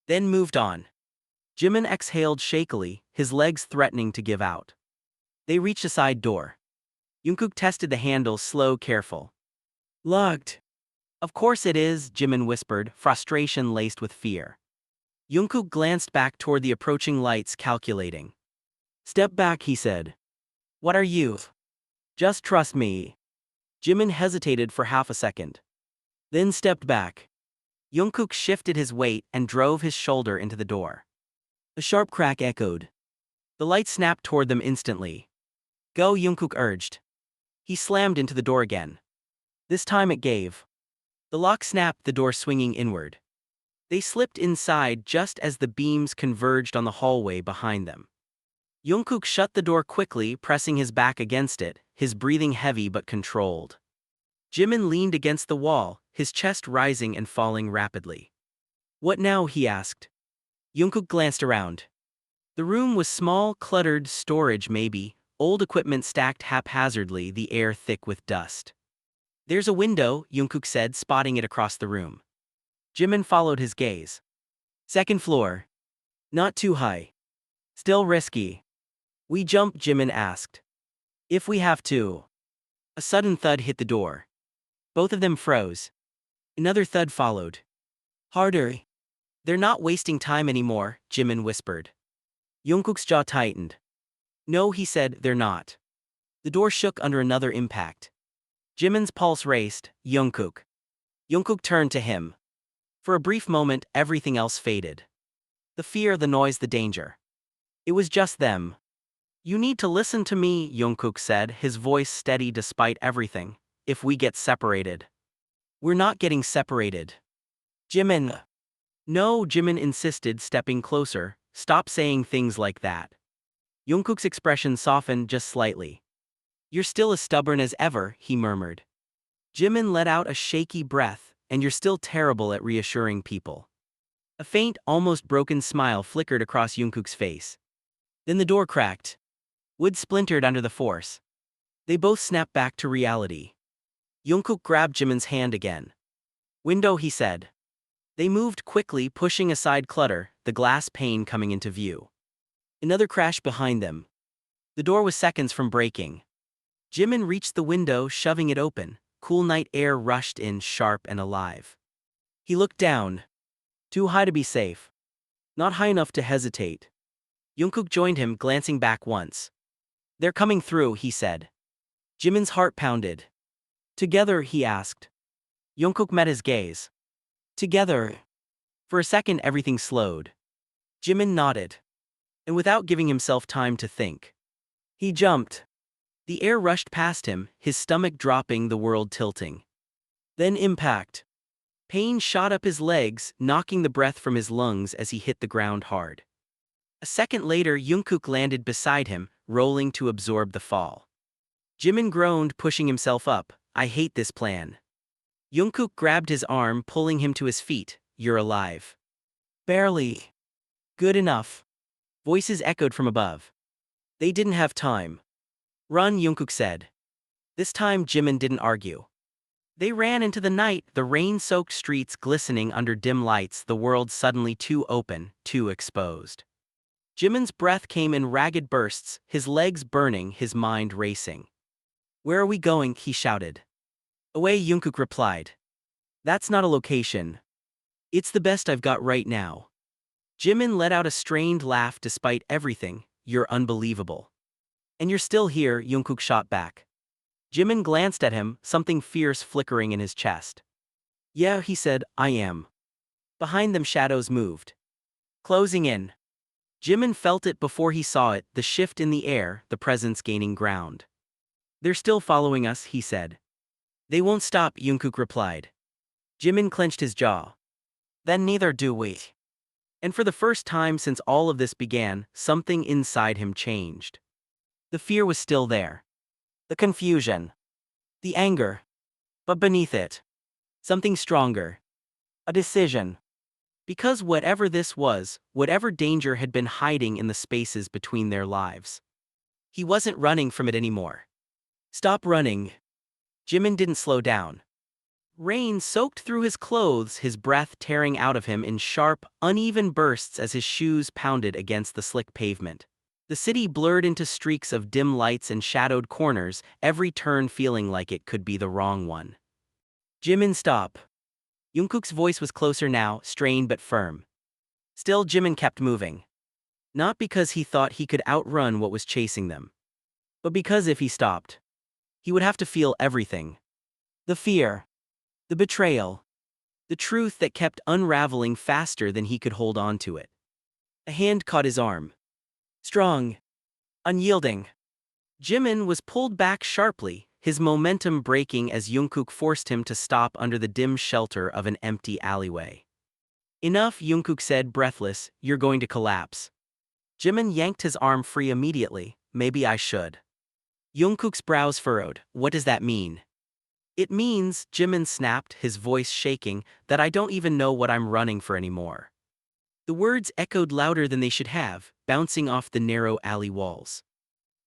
Then moved on. Jimin exhaled shakily, his legs threatening to give out. They reached a side door. Jungkook tested the handle, slow, careful. Locked. Of course it is, Jimin whispered, frustration laced with fear. Jungkook glanced back toward the approaching lights, calculating. Step back, he said. What are you? Just trust me. Jimin hesitated for half a second. Then stepped back. Jungkook shifted his weight and drove his shoulder into the door. A sharp crack echoed. The light snapped toward them instantly. Go, Jungkook urged. He slammed into the door again. This time it gave. The lock snapped, the door swinging inward. They slipped inside just as the beams converged on the hallway behind them. Jungkook shut the door quickly, pressing his back against it, his breathing heavy but controlled. Jimin leaned against the wall, his chest rising and falling rapidly. What now, he asked. Jungkook glanced around. The room was small, cluttered, storage maybe, old equipment stacked haphazardly, the air thick with dust. There's a window, Jungkook said, spotting it across the room. Jimin followed his gaze. Second floor. Not too high. Still risky. We jump, Jimin asked. If we have to. A sudden thud hit the door. Both of them froze. Another thud followed. Harder. They're not wasting time anymore, Jimin whispered. Jungkook's jaw tightened. No, he said, they're not. The door shook under another impact. Jimin's pulse raced. Jungkook. Jungkook turned to him. For a brief moment, everything else faded. The fear, the noise, the danger. It was just them. You need to listen to me, Jungkook said, his voice steady despite everything. If we get separated. We're not getting separated. Jimin. No, Jimin insisted, stepping closer. Stop saying things like that. Jungkook's expression softened just slightly. You're still as stubborn as ever, he murmured. Jimin let out a shaky breath, and you're still terrible at reassuring people. A faint, almost broken smile flickered across Jungkook's face. Then the door cracked. Wood splintered under the force. They both snapped back to reality. Jungkook grabbed Jimin's hand again. Window, he said. They moved quickly, pushing aside clutter, the glass pane coming into view. Another crash behind them. The door was seconds from breaking. Jimin reached the window, shoving it open. Cool night air rushed in, sharp and alive. He looked down. Too high to be safe. Not high enough to hesitate. Jungkook joined him, glancing back once. They're coming through, he said. Jimin's heart pounded. Together, he asked. Jungkook met his gaze. Together. For a second everything slowed. Jimin nodded. And without giving himself time to think. He jumped. The air rushed past him, his stomach dropping, the world tilting. Then impact. Pain shot up his legs, knocking the breath from his lungs as he hit the ground hard. A second later, Jungkook landed beside him, rolling to absorb the fall. Jimin groaned, pushing himself up. I hate this plan. Jungkook grabbed his arm, pulling him to his feet. You're alive. Barely. Good enough. Voices echoed from above. They didn't have time. Run, Jungkook said. This time Jimin didn't argue. They ran into the night, the rain-soaked streets glistening under dim lights, the world suddenly too open, too exposed. Jimin's breath came in ragged bursts, his legs burning, his mind racing. Where are we going? He shouted. Away, Jungkook replied. That's not a location. It's the best I've got right now. Jimin let out a strained laugh despite everything. You're unbelievable. And you're still here, Jungkook shot back. Jimin glanced at him, something fierce flickering in his chest. Yeah, he said, I am. Behind them shadows moved. Closing in. Jimin felt it before he saw it, the shift in the air, the presence gaining ground. They're still following us, he said. They won't stop, Jungkook replied. Jimin clenched his jaw. Then neither do we. And for the first time since all of this began, something inside him changed. The fear was still there. The confusion. The anger. But beneath it, something stronger. A decision. Because whatever this was, whatever danger had been hiding in the spaces between their lives, he wasn't running from it anymore. Stop running. Jimin didn't slow down. Rain soaked through his clothes, his breath tearing out of him in sharp, uneven bursts as his shoes pounded against the slick pavement. The city blurred into streaks of dim lights and shadowed corners, every turn feeling like it could be the wrong one. Jimin, stop. Jungkook's voice was closer now, strained but firm. Still, Jimin kept moving. Not because he thought he could outrun what was chasing them, but because if he stopped, he would have to feel everything. The fear. The betrayal. The truth that kept unraveling faster than he could hold on to it. A hand caught his arm. Strong. Unyielding. Jimin was pulled back sharply, his momentum breaking as Jungkook forced him to stop under the dim shelter of an empty alleyway. Enough, Jungkook said, breathless, you're going to collapse. Jimin yanked his arm free immediately. Maybe I should. Jungkook's brows furrowed. What does that mean? It means, Jimin snapped, his voice shaking, that I don't even know what I'm running for anymore. The words echoed louder than they should have, bouncing off the narrow alley walls.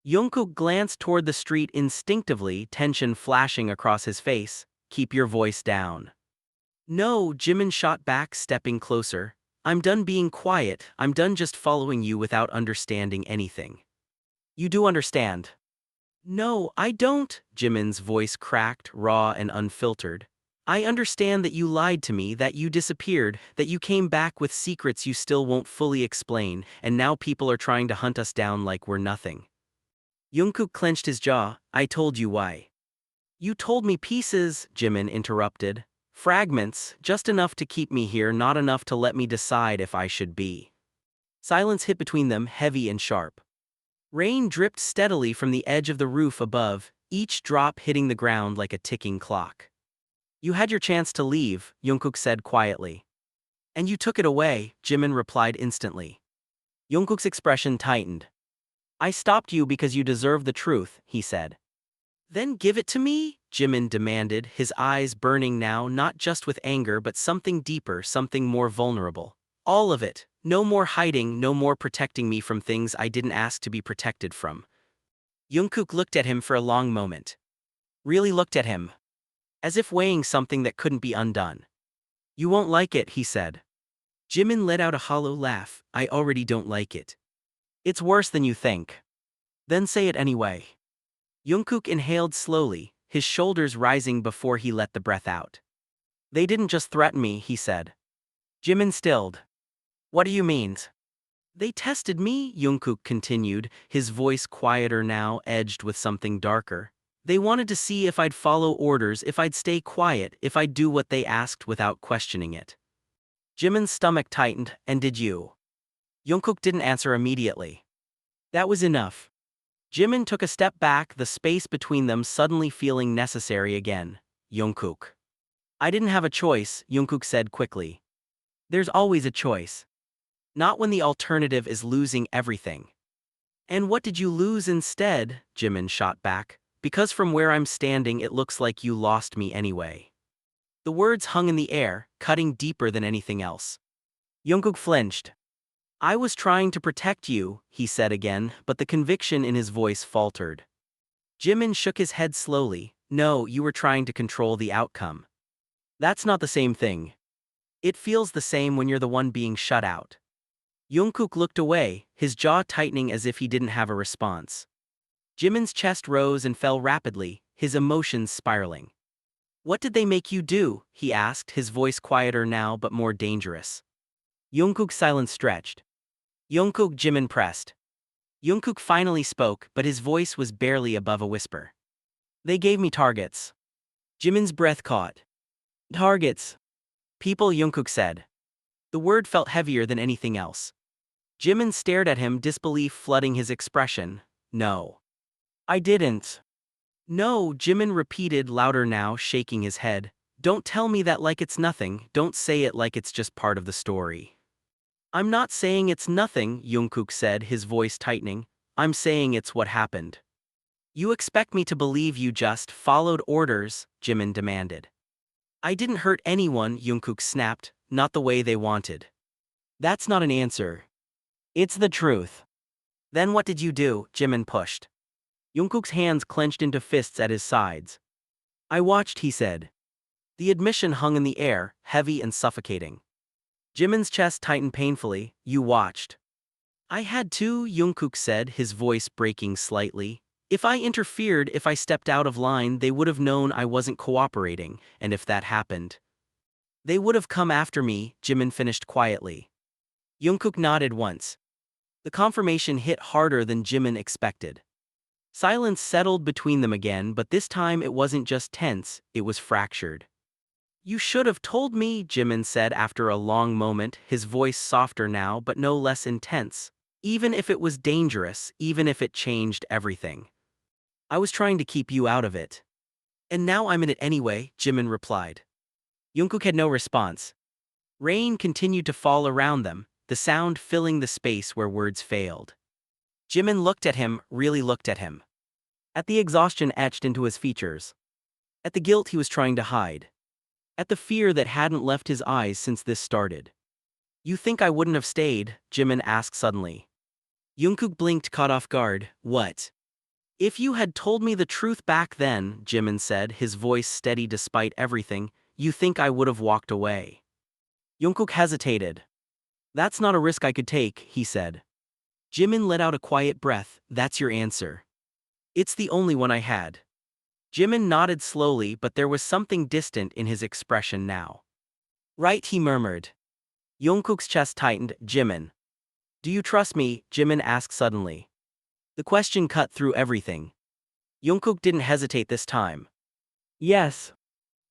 Jungkook glanced toward the street instinctively, tension flashing across his face. Keep your voice down. No, Jimin shot back, stepping closer. I'm done being quiet, I'm done just following you without understanding anything. You do understand. No, I don't, Jimin's voice cracked, raw and unfiltered. I understand that you lied to me, that you disappeared, that you came back with secrets you still won't fully explain, and now people are trying to hunt us down like we're nothing. Jungkook clenched his jaw. I told you why. You told me pieces, Jimin interrupted. Fragments, just enough to keep me here, not enough to let me decide if I should be. Silence hit between them, heavy and sharp. Rain dripped steadily from the edge of the roof above, each drop hitting the ground like a ticking clock. You had your chance to leave, Jungkook said quietly. And you took it away, Jimin replied instantly. Jungkook's expression tightened. I stopped you because you deserve the truth, he said. Then give it to me, Jimin demanded, his eyes burning now not just with anger but something deeper, something more vulnerable. All of it. No more hiding, no more protecting me from things I didn't ask to be protected from. Jungkook looked at him for a long moment. Really looked at him. As if weighing something that couldn't be undone. You won't like it, he said. Jimin let out a hollow laugh. I already don't like it. It's worse than you think. Then say it anyway. Jungkook inhaled slowly, his shoulders rising before he let the breath out. They didn't just threaten me, he said. Jimin stilled. What do you mean? They tested me, Jungkook continued, his voice quieter now, edged with something darker. They wanted to see if I'd follow orders, if I'd stay quiet, if I'd do what they asked without questioning it. Jimin's stomach tightened. And did you? Jungkook didn't answer immediately. That was enough. Jimin took a step back, the space between them suddenly feeling necessary again. Jungkook. I didn't have a choice, Jungkook said quickly. There's always a choice. Not when the alternative is losing everything. And what did you lose instead? Jimin shot back. Because from where I'm standing it looks like you lost me anyway. The words hung in the air, cutting deeper than anything else. Jungkook flinched. I was trying to protect you, he said again, but the conviction in his voice faltered. Jimin shook his head slowly. No, you were trying to control the outcome. That's not the same thing. It feels the same when you're the one being shut out. Jungkook looked away, his jaw tightening as if he didn't have a response. Jimin's chest rose and fell rapidly, his emotions spiraling. What did they make you do? He asked, his voice quieter now but more dangerous. Jungkook's silence stretched. Jungkook, Jimin pressed. Jungkook finally spoke, but his voice was barely above a whisper. They gave me targets. Jimin's breath caught. Targets. People, Jungkook said. The word felt heavier than anything else. Jimin stared at him, disbelief flooding his expression. No. I didn't. No, Jimin repeated louder now, shaking his head. Don't tell me that like it's nothing, don't say it like it's just part of the story. I'm not saying it's nothing, Jungkook said, his voice tightening. I'm saying it's what happened. You expect me to believe you just followed orders, Jimin demanded. I didn't hurt anyone, Jungkook snapped, not the way they wanted. That's not an answer. It's the truth. Then what did you do? Jimin pushed. Jungkook's hands clenched into fists at his sides. I watched, he said. The admission hung in the air, heavy and suffocating. Jimin's chest tightened painfully. You watched. I had to, Jungkook said, his voice breaking slightly. If I interfered, if I stepped out of line, they would have known I wasn't cooperating, and if that happened, they would have come after me, Jimin finished quietly. Jungkook nodded once. The confirmation hit harder than Jimin expected. Silence settled between them again, but this time it wasn't just tense, it was fractured. You should have told me, Jimin said after a long moment, his voice softer now but no less intense. Even if it was dangerous, even if it changed everything. I was trying to keep you out of it. And now I'm in it anyway, Jimin replied. Jungkook had no response. Rain continued to fall around them, the sound filling the space where words failed. Jimin looked at him, really looked at him. At the exhaustion etched into his features. At the guilt he was trying to hide. At the fear that hadn't left his eyes since this started. You think I wouldn't have stayed? Jimin asked suddenly. Jungkook blinked, caught off guard. What? If you had told me the truth back then, Jimin said, his voice steady despite everything, you think I would have walked away. Jungkook hesitated. That's not a risk I could take, he said. Jimin let out a quiet breath. That's your answer. It's the only one I had. Jimin nodded slowly, but there was something distant in his expression now. Right, he murmured. Jungkook's chest tightened. Jimin. Do you trust me? Jimin asked suddenly. The question cut through everything. Jungkook didn't hesitate this time. Yes.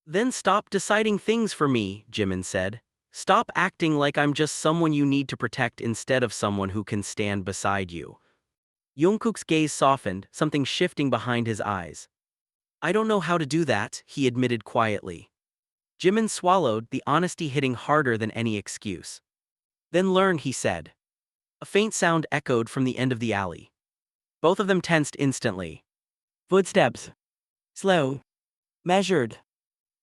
Then stop deciding things for me, Jimin said. Stop acting like I'm just someone you need to protect instead of someone who can stand beside you. Jungkook's gaze softened, something shifting behind his eyes. I don't know how to do that, he admitted quietly. Jimin swallowed, the honesty hitting harder than any excuse. Then learn, he said. A faint sound echoed from the end of the alley. Both of them tensed instantly. Footsteps. Slow. Measured.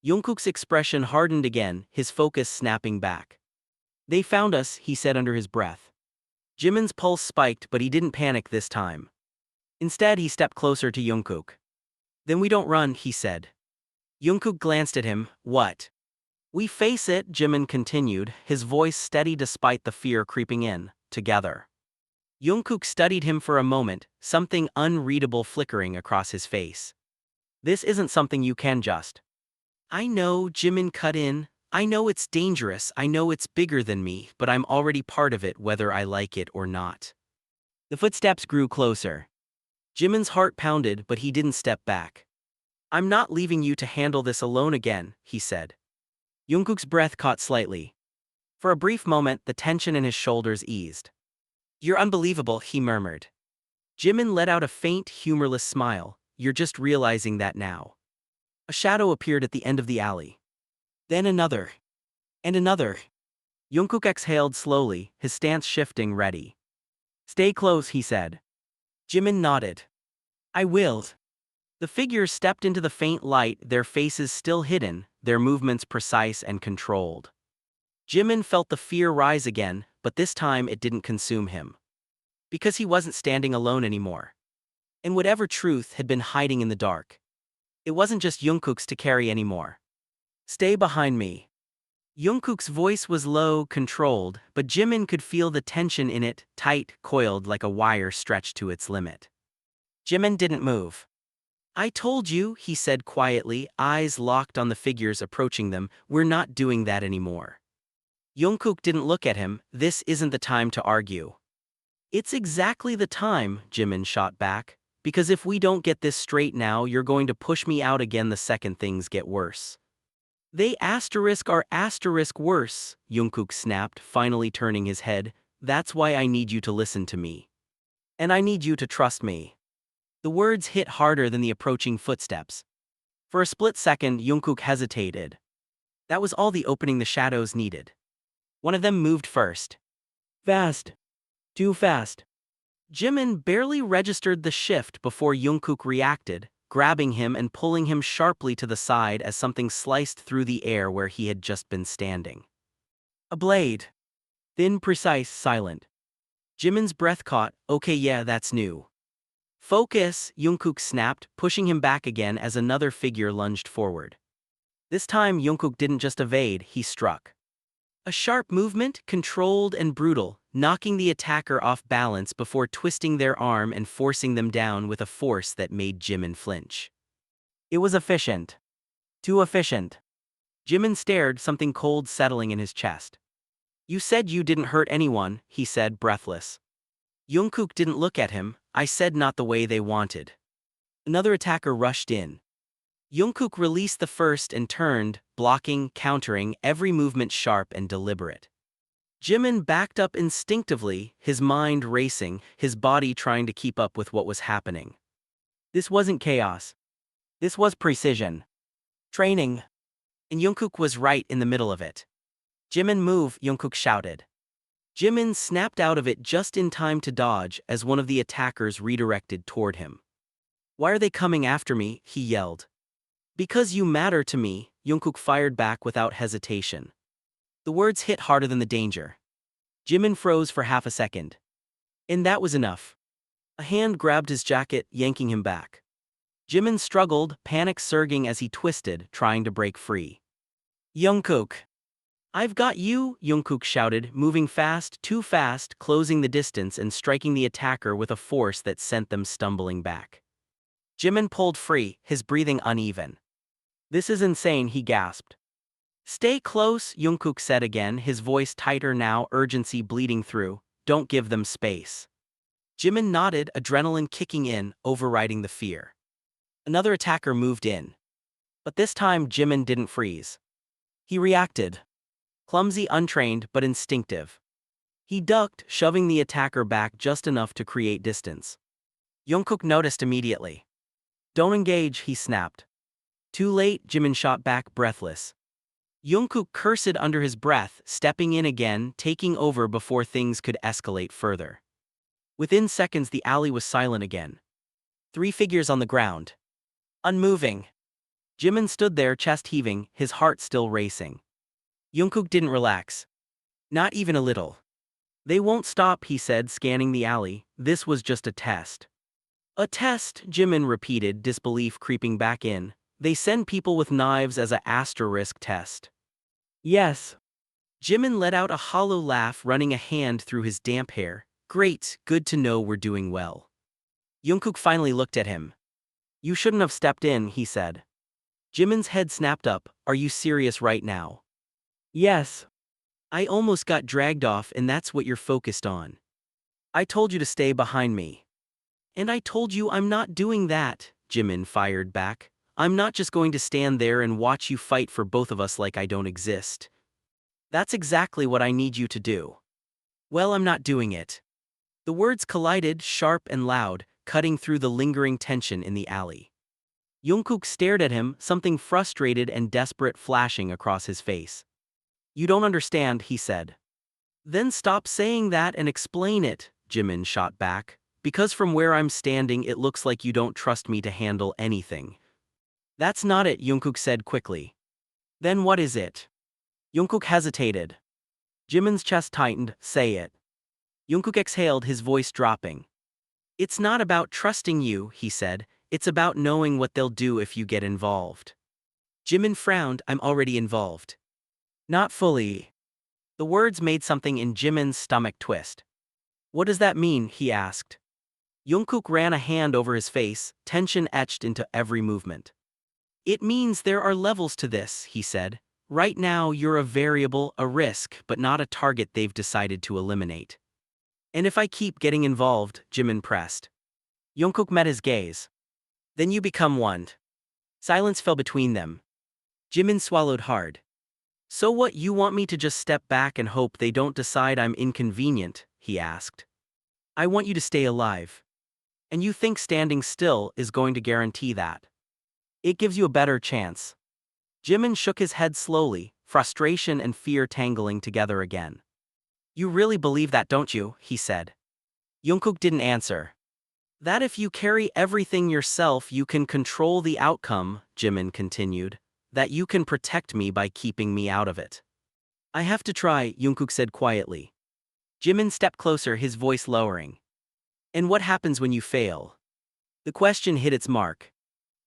Jungkook's expression hardened again, his focus snapping back. They found us, he said under his breath. Jimin's pulse spiked, but he didn't panic this time. Instead, he stepped closer to Jungkook. Then we don't run, he said. Jungkook glanced at him. What? We face it, Jimin continued, his voice steady despite the fear creeping in. Together. Jungkook studied him for a moment, something unreadable flickering across his face. This isn't something you can just. I know, Jimin cut in. I know it's dangerous, I know it's bigger than me, but I'm already part of it whether I like it or not. The footsteps grew closer. Jimin's heart pounded, but he didn't step back. I'm not leaving you to handle this alone again, he said. Jungkook's breath caught slightly. For a brief moment, the tension in his shoulders eased. You're unbelievable, he murmured. Jimin let out a faint, humorless smile. You're just realizing that now. A shadow appeared at the end of the alley. Then another. And another. Jungkook exhaled slowly, his stance shifting, ready. Stay close, he said. Jimin nodded. I will. The figures stepped into the faint light, their faces still hidden, their movements precise and controlled. Jimin felt the fear rise again, but this time it didn't consume him. Because he wasn't standing alone anymore. And whatever truth had been hiding in the dark. It wasn't just Jungkook's to carry anymore. Stay behind me. Jungkook's voice was low, controlled, but Jimin could feel the tension in it, tight, coiled like a wire stretched to its limit. Jimin didn't move. I told you, he said quietly, eyes locked on the figures approaching them, we're not doing that anymore. Jungkook didn't look at him. This isn't the time to argue. It's exactly the time, Jimin shot back, because if we don't get this straight now, you're going to push me out again the second things get worse. They are worse, Jungkook snapped, finally turning his head. That's why I need you to listen to me. And I need you to trust me. The words hit harder than the approaching footsteps. For a split second, Jungkook hesitated. That was all the opening the shadows needed. One of them moved first. Fast. Too fast. Jimin barely registered the shift before Jungkook reacted, grabbing him and pulling him sharply to the side as something sliced through the air where he had just been standing. A blade. Thin, precise, silent. Jimin's breath caught. Okay, yeah, that's new. Focus, Jungkook snapped, pushing him back again as another figure lunged forward. This time Jungkook didn't just evade, he struck. A sharp movement, controlled and brutal, knocking the attacker off balance before twisting their arm and forcing them down with a force that made Jimin flinch. It was efficient. Too efficient. Jimin stared, something cold settling in his chest. You said you didn't hurt anyone, he said, breathless. Jungkook didn't look at him. I said not the way they wanted. Another attacker rushed in. Jungkook released the first and turned, blocking, countering, every movement sharp and deliberate. Jimin backed up instinctively, his mind racing, his body trying to keep up with what was happening. This wasn't chaos. This was precision. Training. And Jungkook was right in the middle of it. Jimin, move, Jungkook shouted. Jimin snapped out of it just in time to dodge as one of the attackers redirected toward him. Why are they coming after me? He yelled. Because you matter to me, Jungkook fired back without hesitation. The words hit harder than the danger. Jimin froze for half a second. And that was enough. A hand grabbed his jacket, yanking him back. Jimin struggled, panic surging as he twisted, trying to break free. Jungkook. I've got you, Jungkook shouted, moving fast, too fast, closing the distance and striking the attacker with a force that sent them stumbling back. Jimin pulled free, his breathing uneven. This is insane, he gasped. Stay close, Jungkook said again, his voice tighter now, urgency bleeding through. Don't give them space. Jimin nodded, adrenaline kicking in, overriding the fear. Another attacker moved in. But this time Jimin didn't freeze. He reacted. Clumsy, untrained, but instinctive. He ducked, shoving the attacker back just enough to create distance. Jungkook noticed immediately. Don't engage, he snapped. Too late, Jimin shot back, breathless. Jungkook cursed under his breath, stepping in again, taking over before things could escalate further. Within seconds the alley was silent again. 3 figures on the ground. Unmoving. Jimin stood there, chest heaving, his heart still racing. Jungkook didn't relax. Not even a little. They won't stop, he said, scanning the alley. This was just a test. A test, Jimin repeated, disbelief creeping back in. They send people with knives as a asterisk test. Yes. Jimin let out a hollow laugh, running a hand through his damp hair. Great, good to know we're doing well. Jungkook finally looked at him. You shouldn't have stepped in, he said. Jimin's head snapped up. Are you serious right now? Yes. I almost got dragged off and that's what you're focused on. I told you to stay behind me. And I told you I'm not doing that, Jimin fired back. I'm not just going to stand there and watch you fight for both of us like I don't exist. That's exactly what I need you to do. Well, I'm not doing it. The words collided, sharp and loud, cutting through the lingering tension in the alley. Jungkook stared at him, something frustrated and desperate flashing across his face. You don't understand, he said. Then stop saying that and explain it, Jimin shot back. Because from where I'm standing it looks like you don't trust me to handle anything. That's not it, Jungkook said quickly. Then what is it? Jungkook hesitated. Jimin's chest tightened. Say it. Jungkook exhaled, his voice dropping. It's not about trusting you, he said. It's about knowing what they'll do if you get involved. Jimin frowned. I'm already involved. Not fully. The words made something in Jimin's stomach twist. What does that mean? He asked. Jungkook ran a hand over his face, tension etched into every movement. It means there are levels to this, he said. Right now you're a variable, a risk, but not a target they've decided to eliminate. And if I keep getting involved, Jimin pressed. Jungkook met his gaze. Then you become one. Silence fell between them. Jimin swallowed hard. So what, you want me to just step back and hope they don't decide I'm inconvenient? He asked. I want you to stay alive. And you think standing still is going to guarantee that? It gives you a better chance. Jimin shook his head slowly, frustration and fear tangling together again. You really believe that, don't you? He said. Jungkook didn't answer. That if you carry everything yourself you can control the outcome, Jimin continued. That you can protect me by keeping me out of it. I have to try, Jungkook said quietly. Jimin stepped closer, his voice lowering. And what happens when you fail? The question hit its mark.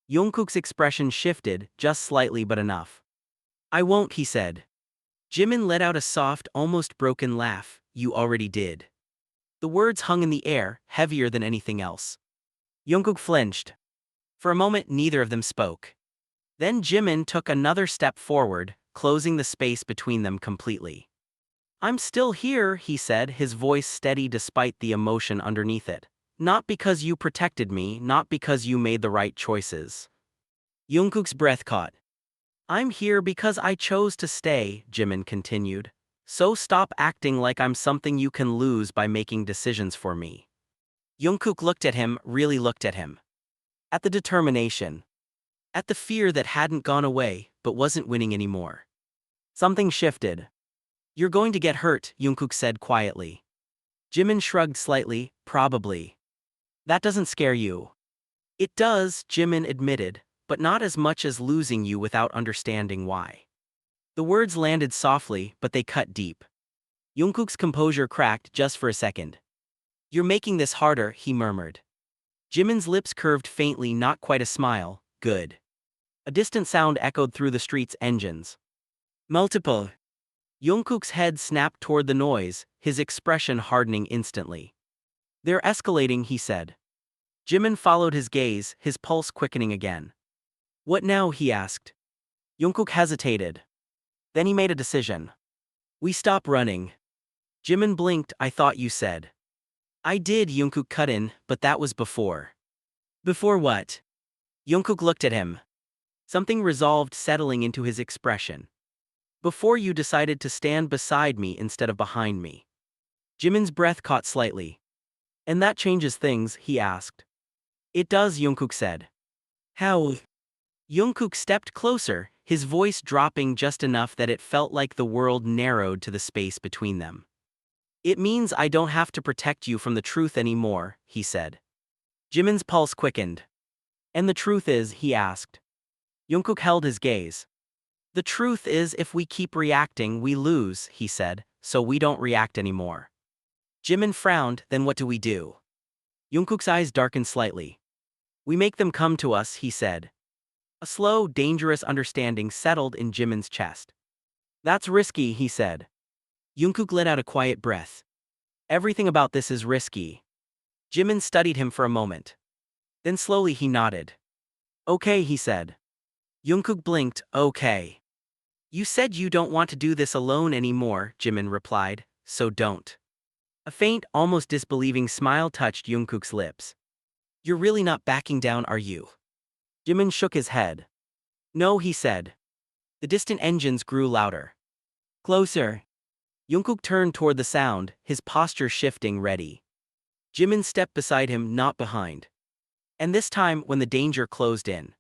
Jungkook's expression shifted, just slightly but enough. I won't, he said. Jimin let out a soft, almost broken laugh. You already did. The words hung in the air, heavier than anything else. Jungkook flinched. For a moment neither of them spoke. Then Jimin took another step forward, closing the space between them completely. I'm still here, he said, his voice steady despite the emotion underneath it. Not because you protected me, not because you made the right choices. Jungkook's breath caught. I'm here because I chose to stay, Jimin continued. So stop acting like I'm something you can lose by making decisions for me. Jungkook looked at him, really looked at him. At the determination. At the fear that hadn't gone away, but wasn't winning anymore. Something shifted. You're going to get hurt, Jungkook said quietly. Jimin shrugged slightly, probably. That doesn't scare you. It does, Jimin admitted, but not as much as losing you without understanding why. The words landed softly, but they cut deep. Jungkook's composure cracked just for a second. You're making this harder, he murmured. Jimin's lips curved faintly, not quite a smile. Good. A distant sound echoed through the street's engines. Multiple. Jungkook's head snapped toward the noise, his expression hardening instantly. They're escalating, he said. Jimin followed his gaze, his pulse quickening again. What now, he asked. Jungkook hesitated. Then he made a decision. We stop running. Jimin blinked. I thought you said. I did, Jungkook cut in, but that was before. Before what? Jungkook looked at him. Something resolved settling into his expression. Before you decided to stand beside me instead of behind me. Jimin's breath caught slightly. And that changes things, he asked. It does, Jungkook said. How? Jungkook stepped closer, his voice dropping just enough that it felt like the world narrowed to the space between them. It means I don't have to protect you from the truth anymore, he said. Jimin's pulse quickened. And the truth is, he asked. Jungkook held his gaze. The truth is if we keep reacting we lose, he said, so we don't react anymore. Jimin frowned, then what do we do? Jungkook's eyes darkened slightly. We make them come to us, he said. A slow, dangerous understanding settled in Jimin's chest. That's risky, he said. Jungkook let out a quiet breath. Everything about this is risky. Jimin studied him for a moment. Then slowly he nodded. Okay, he said. Jungkook blinked. Okay. You said you don't want to do this alone anymore, Jimin replied, so don't. A faint, almost disbelieving smile touched Jungkook's lips. You're really not backing down, are you? Jimin shook his head. No, he said. The distant engines grew louder. Closer. Jungkook turned toward the sound, his posture shifting, ready. Jimin stepped beside him, not behind. And this time, when the danger closed in,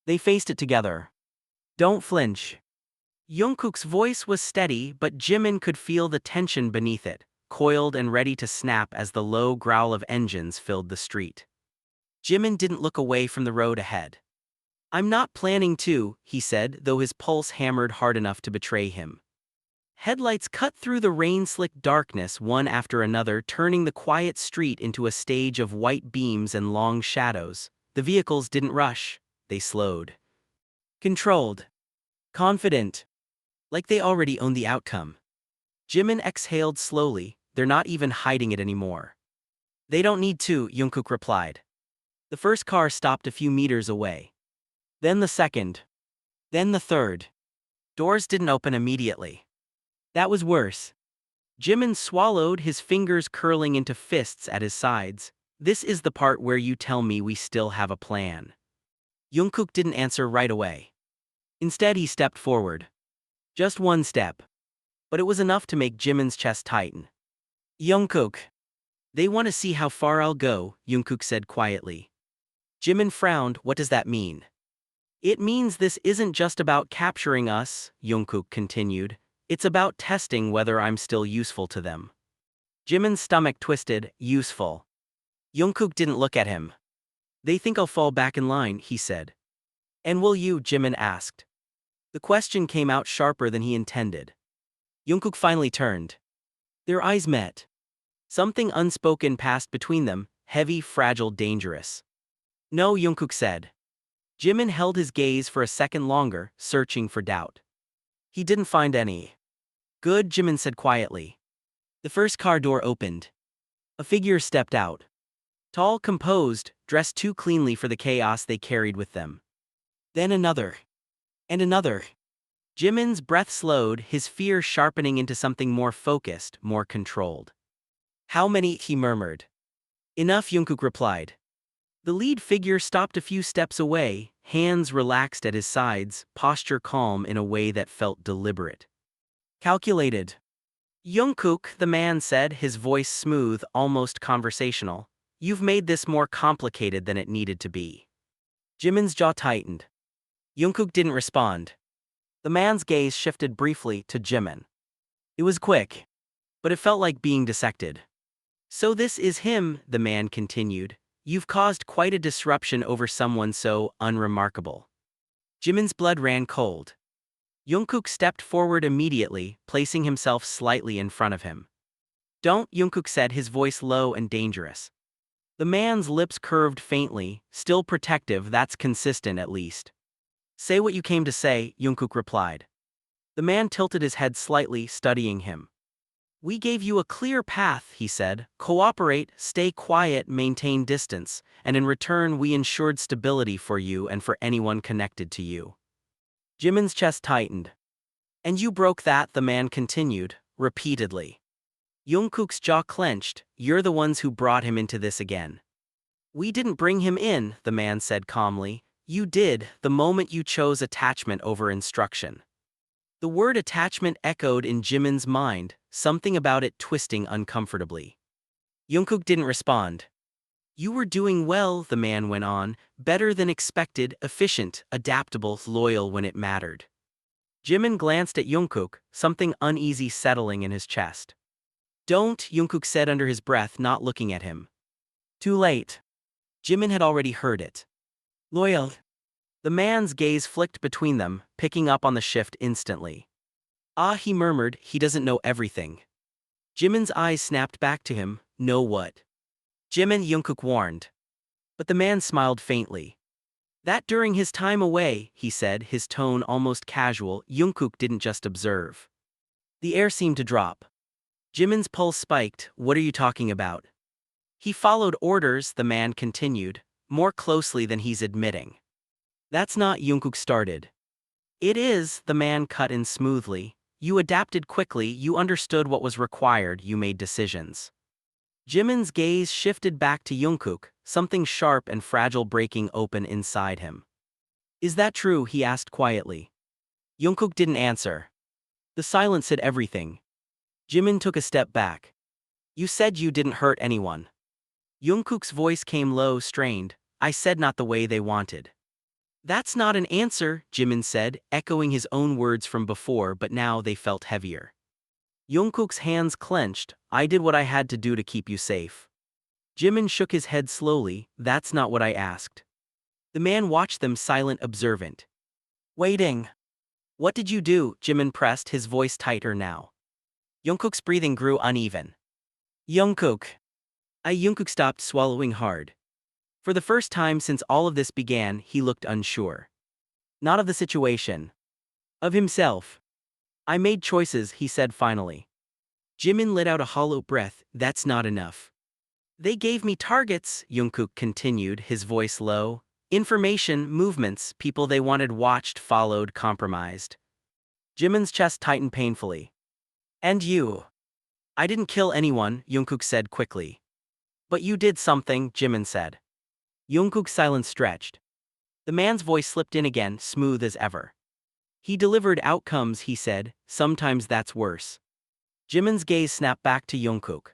they faced it together. Don't flinch. Jungkook's voice was steady, but Jimin could feel the tension beneath it, coiled and ready to snap as the low growl of engines filled the street. Jimin didn't look away from the road ahead. I'm not planning to, he said, though his pulse hammered hard enough to betray him. Headlights cut through the rain-slicked darkness one after another, turning the quiet street into a stage of white beams and long shadows. The vehicles didn't rush, they slowed. Controlled. Confident. Like they already owned the outcome. Jimin exhaled slowly, they're not even hiding it anymore. They don't need to, Jungkook replied. The first car stopped a few meters away. Then the second. Then the third. Doors didn't open immediately. That was worse. Jimin swallowed, his fingers curling into fists at his sides. This is the part where you tell me we still have a plan. Jungkook didn't answer right away. Instead he stepped forward. Just one step. But it was enough to make Jimin's chest tighten. Jungkook. They want to see how far I'll go, Jungkook said quietly. Jimin frowned. What does that mean? It means this isn't just about capturing us, Jungkook continued. It's about testing whether I'm still useful to them. Jimin's stomach twisted. Useful. Jungkook didn't look at him. They think I'll fall back in line, he said. And will you? Jimin asked. The question came out sharper than he intended. Jungkook finally turned. Their eyes met. Something unspoken passed between them, heavy, fragile, dangerous. No, Jungkook said. Jimin held his gaze for a second longer, searching for doubt. He didn't find any. Good, Jimin said quietly. The first car door opened. A figure stepped out. Tall, composed, dressed too cleanly for the chaos they carried with them. Then another. And another. Jimin's breath slowed, his fear sharpening into something more focused, more controlled. How many? He murmured. Enough, Jungkook replied. The lead figure stopped a few steps away, hands relaxed at his sides, posture calm in a way that felt deliberate. Calculated. Jungkook, the man said, his voice smooth, almost conversational. You've made this more complicated than it needed to be. Jimin's jaw tightened. Jungkook didn't respond. The man's gaze shifted briefly to Jimin. It was quick, but it felt like being dissected. So this is him, the man continued. You've caused quite a disruption over someone so unremarkable. Jimin's blood ran cold. Jungkook stepped forward immediately, placing himself slightly in front of him. Don't, Jungkook said, his voice low and dangerous. The man's lips curved faintly, still protective. That's consistent at least. Say what you came to say, Jungkook replied. The man tilted his head slightly, studying him. We gave you a clear path, he said. Cooperate, stay quiet, maintain distance, and in return we ensured stability for you and for anyone connected to you. Jimin's chest tightened. And you broke that, the man continued, repeatedly. Jungkook's jaw clenched. You're the ones who brought him into this again. We didn't bring him in, the man said calmly. You did, the moment you chose attachment over instruction. The word attachment echoed in Jimin's mind, something about it twisting uncomfortably. Jungkook didn't respond. You were doing well, the man went on, better than expected, efficient, adaptable, loyal when it mattered. Jimin glanced at Jungkook, something uneasy settling in his chest. Don't, Jungkook said under his breath, not looking at him. Too late. Jimin had already heard it. Loyal. The man's gaze flicked between them, picking up on the shift instantly. Ah, he murmured, he doesn't know everything. Jimin's eyes snapped back to him. Know what? Jimin, Jungkook warned. But the man smiled faintly. That during his time away, he said, his tone almost casual, Jungkook didn't just observe. The air seemed to drop. Jimin's pulse spiked. What are you talking about? He followed orders, the man continued, more closely than he's admitting. That's not, Jungkook started. It is, the man cut in smoothly. You adapted quickly, you understood what was required, you made decisions. Jimin's gaze shifted back to Jungkook, something sharp and fragile breaking open inside him. Is that true, he asked quietly. Jungkook didn't answer. The silence said everything. Jimin took a step back. You said you didn't hurt anyone. Jungkook's voice came low, strained. I said not the way they wanted. That's not an answer, Jimin said, echoing his own words from before, but now they felt heavier. Jungkook's hands clenched. I did what I had to do to keep you safe. Jimin shook his head slowly. That's not what I asked. The man watched them, silent, observant. Waiting. What did you do? Jimin pressed, his voice tighter now. Jungkook's breathing grew uneven. Jungkook. Jungkook stopped, swallowing hard. For the first time since all of this began, he looked unsure. Not of the situation. Of himself. I made choices, he said finally. Jimin let out a hollow breath. That's not enough. They gave me targets, Jungkook continued, his voice low. Information, movements, people they wanted watched, followed, compromised. Jimin's chest tightened painfully. And you? I didn't kill anyone, Jungkook said quickly. But you did something, Jimin said. Jungkook's silence stretched. The man's voice slipped in again, smooth as ever. He delivered outcomes, he said, sometimes that's worse. Jimin's gaze snapped back to Jungkook.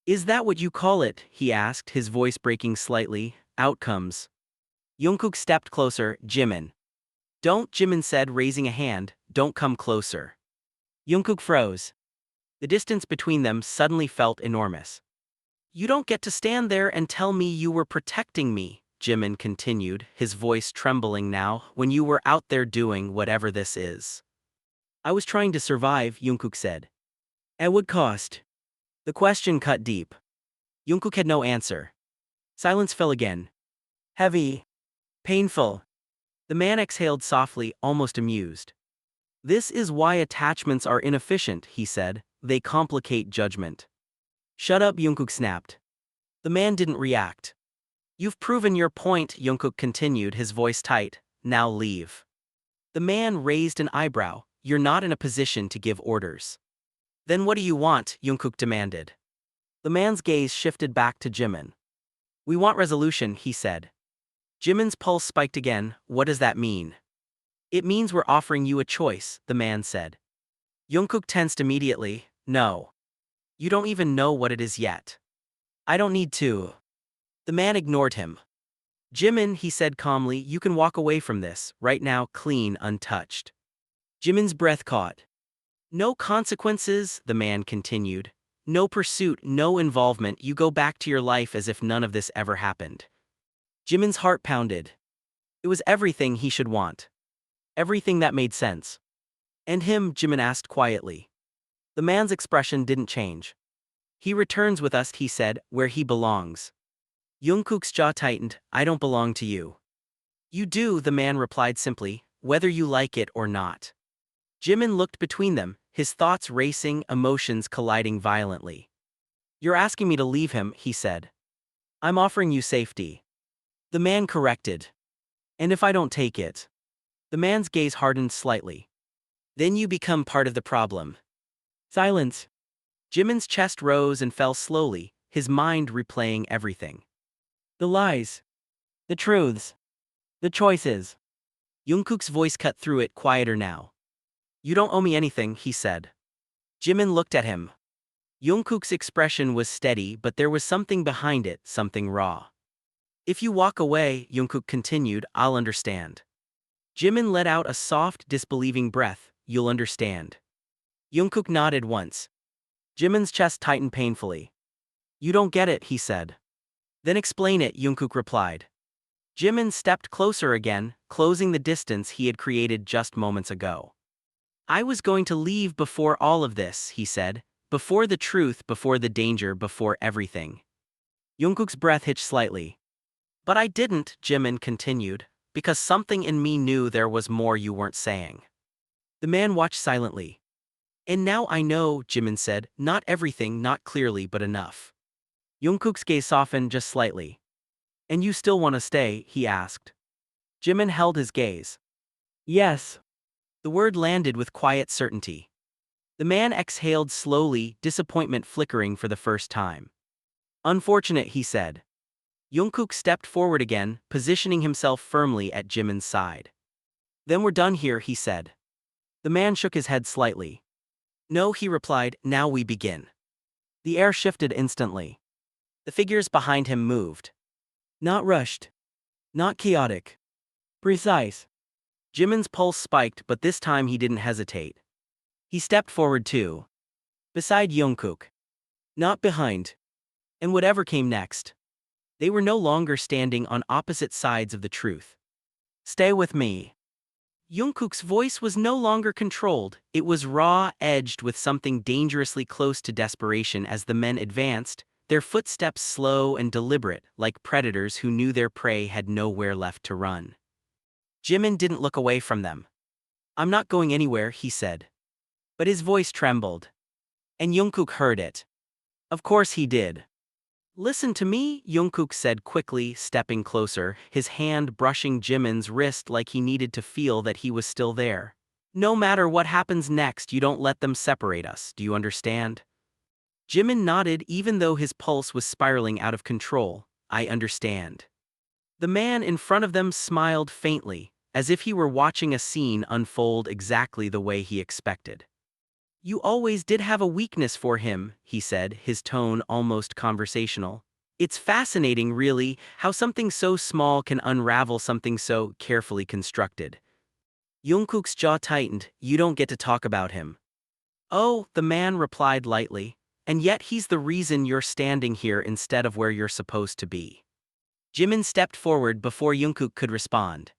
Is that what you call it? He asked, his voice breaking slightly. Outcomes. Jungkook stepped closer. Jimin. Don't, Jimin said, raising a hand, don't come closer. Jungkook froze. The distance between them suddenly felt enormous. You don't get to stand there and tell me you were protecting me, Jimin continued, his voice trembling now, when you were out there doing whatever this is. I was trying to survive, Jungkook said. At what cost? The question cut deep. Jungkook had no answer. Silence fell again. Heavy. Painful. The man exhaled softly, almost amused. This is why attachments are inefficient, he said. They complicate judgment. Shut up, Jungkook snapped. The man didn't react. You've proven your point, Jungkook continued, his voice tight. Now leave. The man raised an eyebrow. You're not in a position to give orders. Then what do you want? Jungkook demanded. The man's gaze shifted back to Jimin. We want resolution, he said. Jimin's pulse spiked again. What does that mean? It means we're offering you a choice, the man said. Jungkook tensed immediately. No. You don't even know what it is yet. I don't need to. The man ignored him. Jimin, he said calmly, you can walk away from this, right now, clean, untouched. Jimin's breath caught. No consequences, the man continued. No pursuit, no involvement, you go back to your life as if none of this ever happened. Jimin's heart pounded. It was everything he should want. Everything that made sense. And him, Jimin asked quietly. The man's expression didn't change. He returns with us, he said, where he belongs. Jungkook's jaw tightened. I don't belong to you. You do, the man replied simply, whether you like it or not. Jimin looked between them, his thoughts racing, emotions colliding violently. You're asking me to leave him, he said. I'm offering you safety. The man corrected. And if I don't take it? The man's gaze hardened slightly. Then you become part of the problem. Silence. Jimin's chest rose and fell slowly, his mind replaying everything. The lies. The truths. The choices. Jungkook's voice cut through it, quieter now. You don't owe me anything, he said. Jimin looked at him. Jungkook's expression was steady, but there was something behind it, something raw. If you walk away, Jungkook continued, I'll understand. Jimin let out a soft, disbelieving breath. You'll understand. Jungkook nodded once. Jimin's chest tightened painfully. You don't get it, he said. Then explain it, Jungkook replied. Jimin stepped closer again, closing the distance he had created just moments ago. I was going to leave before all of this, he said. Before the truth, before the danger, before everything. Jungkook's breath hitched slightly. But I didn't, Jimin continued, because something in me knew there was more you weren't saying. The man watched silently. And now I know, Jimin said, not everything, not clearly, but enough. Jungkook's gaze softened just slightly. And you still want to stay, he asked. Jimin held his gaze. Yes. The word landed with quiet certainty. The man exhaled slowly, disappointment flickering for the first time. Unfortunate, he said. Jungkook stepped forward again, positioning himself firmly at Jimin's side. Then we're done here, he said. The man shook his head slightly. No, he replied, now we begin. The air shifted instantly. The figures behind him moved. Not rushed. Not chaotic. Precise. Jimin's pulse spiked, but this time he didn't hesitate. He stepped forward too. Beside Jungkook. Not behind. And whatever came next. They were no longer standing on opposite sides of the truth. Stay with me. Jungkook's voice was no longer controlled, it was raw, edged with something dangerously close to desperation as the men advanced, their footsteps slow and deliberate, like predators who knew their prey had nowhere left to run. Jimin didn't look away from them. I'm not going anywhere, he said. But his voice trembled. And Jungkook heard it. Of course he did. Listen to me, Jungkook said quickly, stepping closer, his hand brushing Jimin's wrist like he needed to feel that he was still there. No matter what happens next, you don't let them separate us, do you understand? Jimin nodded even though his pulse was spiraling out of control. I understand. The man in front of them smiled faintly, as if he were watching a scene unfold exactly the way he expected. You always did have a weakness for him, he said, his tone almost conversational. It's fascinating, really, how something so small can unravel something so carefully constructed. Jungkook's jaw tightened. You don't get to talk about him. Oh, the man replied lightly. And yet he's the reason you're standing here instead of where you're supposed to be. Jimin stepped forward before Jungkook could respond.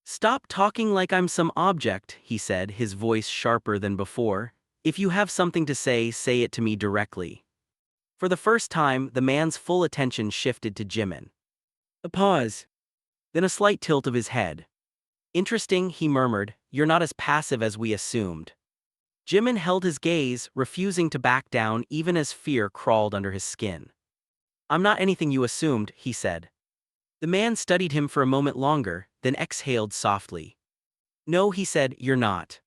Stop talking like I'm some object, he said, his voice sharper than before. If you have something to say it to me directly. For the first time, the man's full attention shifted to Jimin. A pause. Then a slight tilt of his head. Interesting, he murmured, you're not as passive as we assumed. Jimin held his gaze, refusing to back down even as fear crawled under his skin. I'm not anything you assumed, he said. The man studied him for a moment longer, then exhaled softly. No, he said, you're not.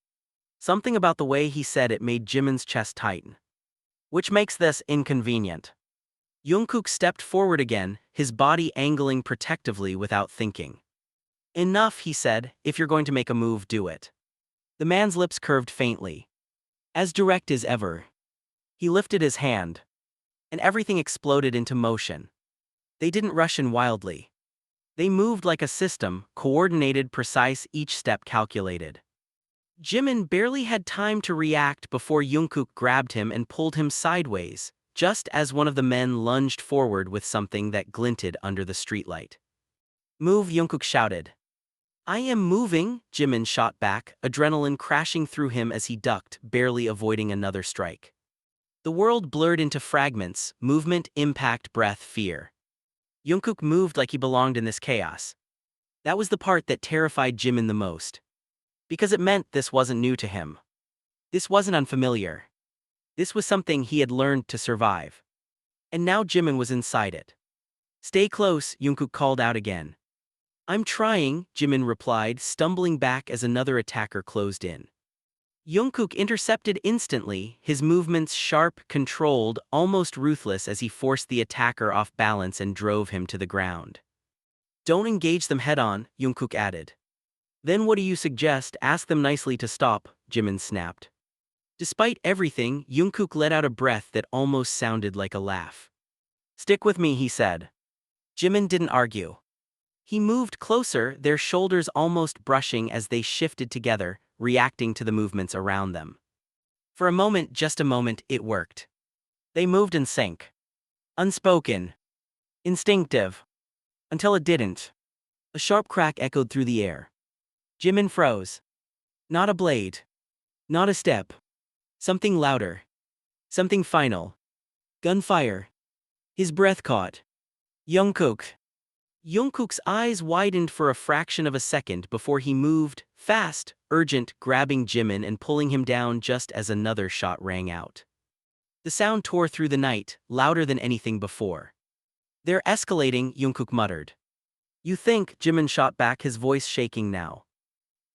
Something about the way he said it made Jimin's chest tighten. Which makes this inconvenient. Jungkook stepped forward again, his body angling protectively without thinking. Enough, he said, if you're going to make a move, do it. The man's lips curved faintly. As direct as ever. He lifted his hand. And everything exploded into motion. They didn't rush in wildly. They moved like a system, coordinated, precise, each step calculated. Jimin barely had time to react before Jungkook grabbed him and pulled him sideways, just as one of the men lunged forward with something that glinted under the streetlight. Move, Jungkook shouted. I am moving, Jimin shot back, adrenaline crashing through him as he ducked, barely avoiding another strike. The world blurred into fragments, movement, impact, breath, fear. Jungkook moved like he belonged in this chaos. That was the part that terrified Jimin the most. Because it meant this wasn't new to him. This wasn't unfamiliar. This was something he had learned to survive. And now Jimin was inside it. Stay close, Jungkook called out again. I'm trying, Jimin replied, stumbling back as another attacker closed in. Jungkook intercepted instantly, his movements sharp, controlled, almost ruthless as he forced the attacker off balance and drove him to the ground. Don't engage them head-on, Jungkook added. Then what do you suggest? Ask them nicely to stop, Jimin snapped. Despite everything, Jungkook let out a breath that almost sounded like a laugh. Stick with me, he said. Jimin didn't argue. He moved closer, their shoulders almost brushing as they shifted together, reacting to the movements around them. For a moment, just a moment, it worked. They moved in sync. Unspoken. Instinctive. Until it didn't. A sharp crack echoed through the air. Jimin froze. Not a blade. Not a step. Something louder. Something final. Gunfire. His breath caught. Jungkook. Jungkook's eyes widened for a fraction of a second before he moved, fast, urgent, grabbing Jimin and pulling him down just as another shot rang out. The sound tore through the night, louder than anything before. They're escalating, Jungkook muttered. You think, Jimin shot back, his voice shaking now.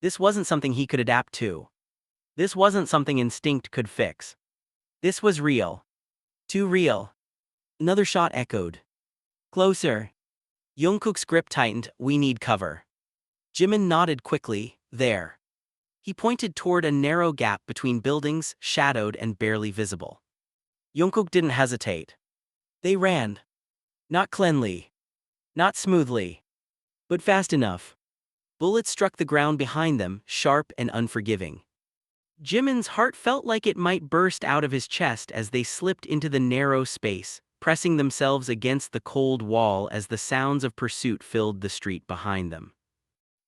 This wasn't something he could adapt to. This wasn't something instinct could fix. This was real. Too real. Another shot echoed. Closer. Jungkook's grip tightened. We need cover. Jimin nodded quickly. There. He pointed toward a narrow gap between buildings, shadowed and barely visible. Jungkook didn't hesitate. They ran. Not cleanly. Not smoothly. But fast enough. Bullets struck the ground behind them, sharp and unforgiving. Jimin's heart felt like it might burst out of his chest as they slipped into the narrow space, pressing themselves against the cold wall as the sounds of pursuit filled the street behind them.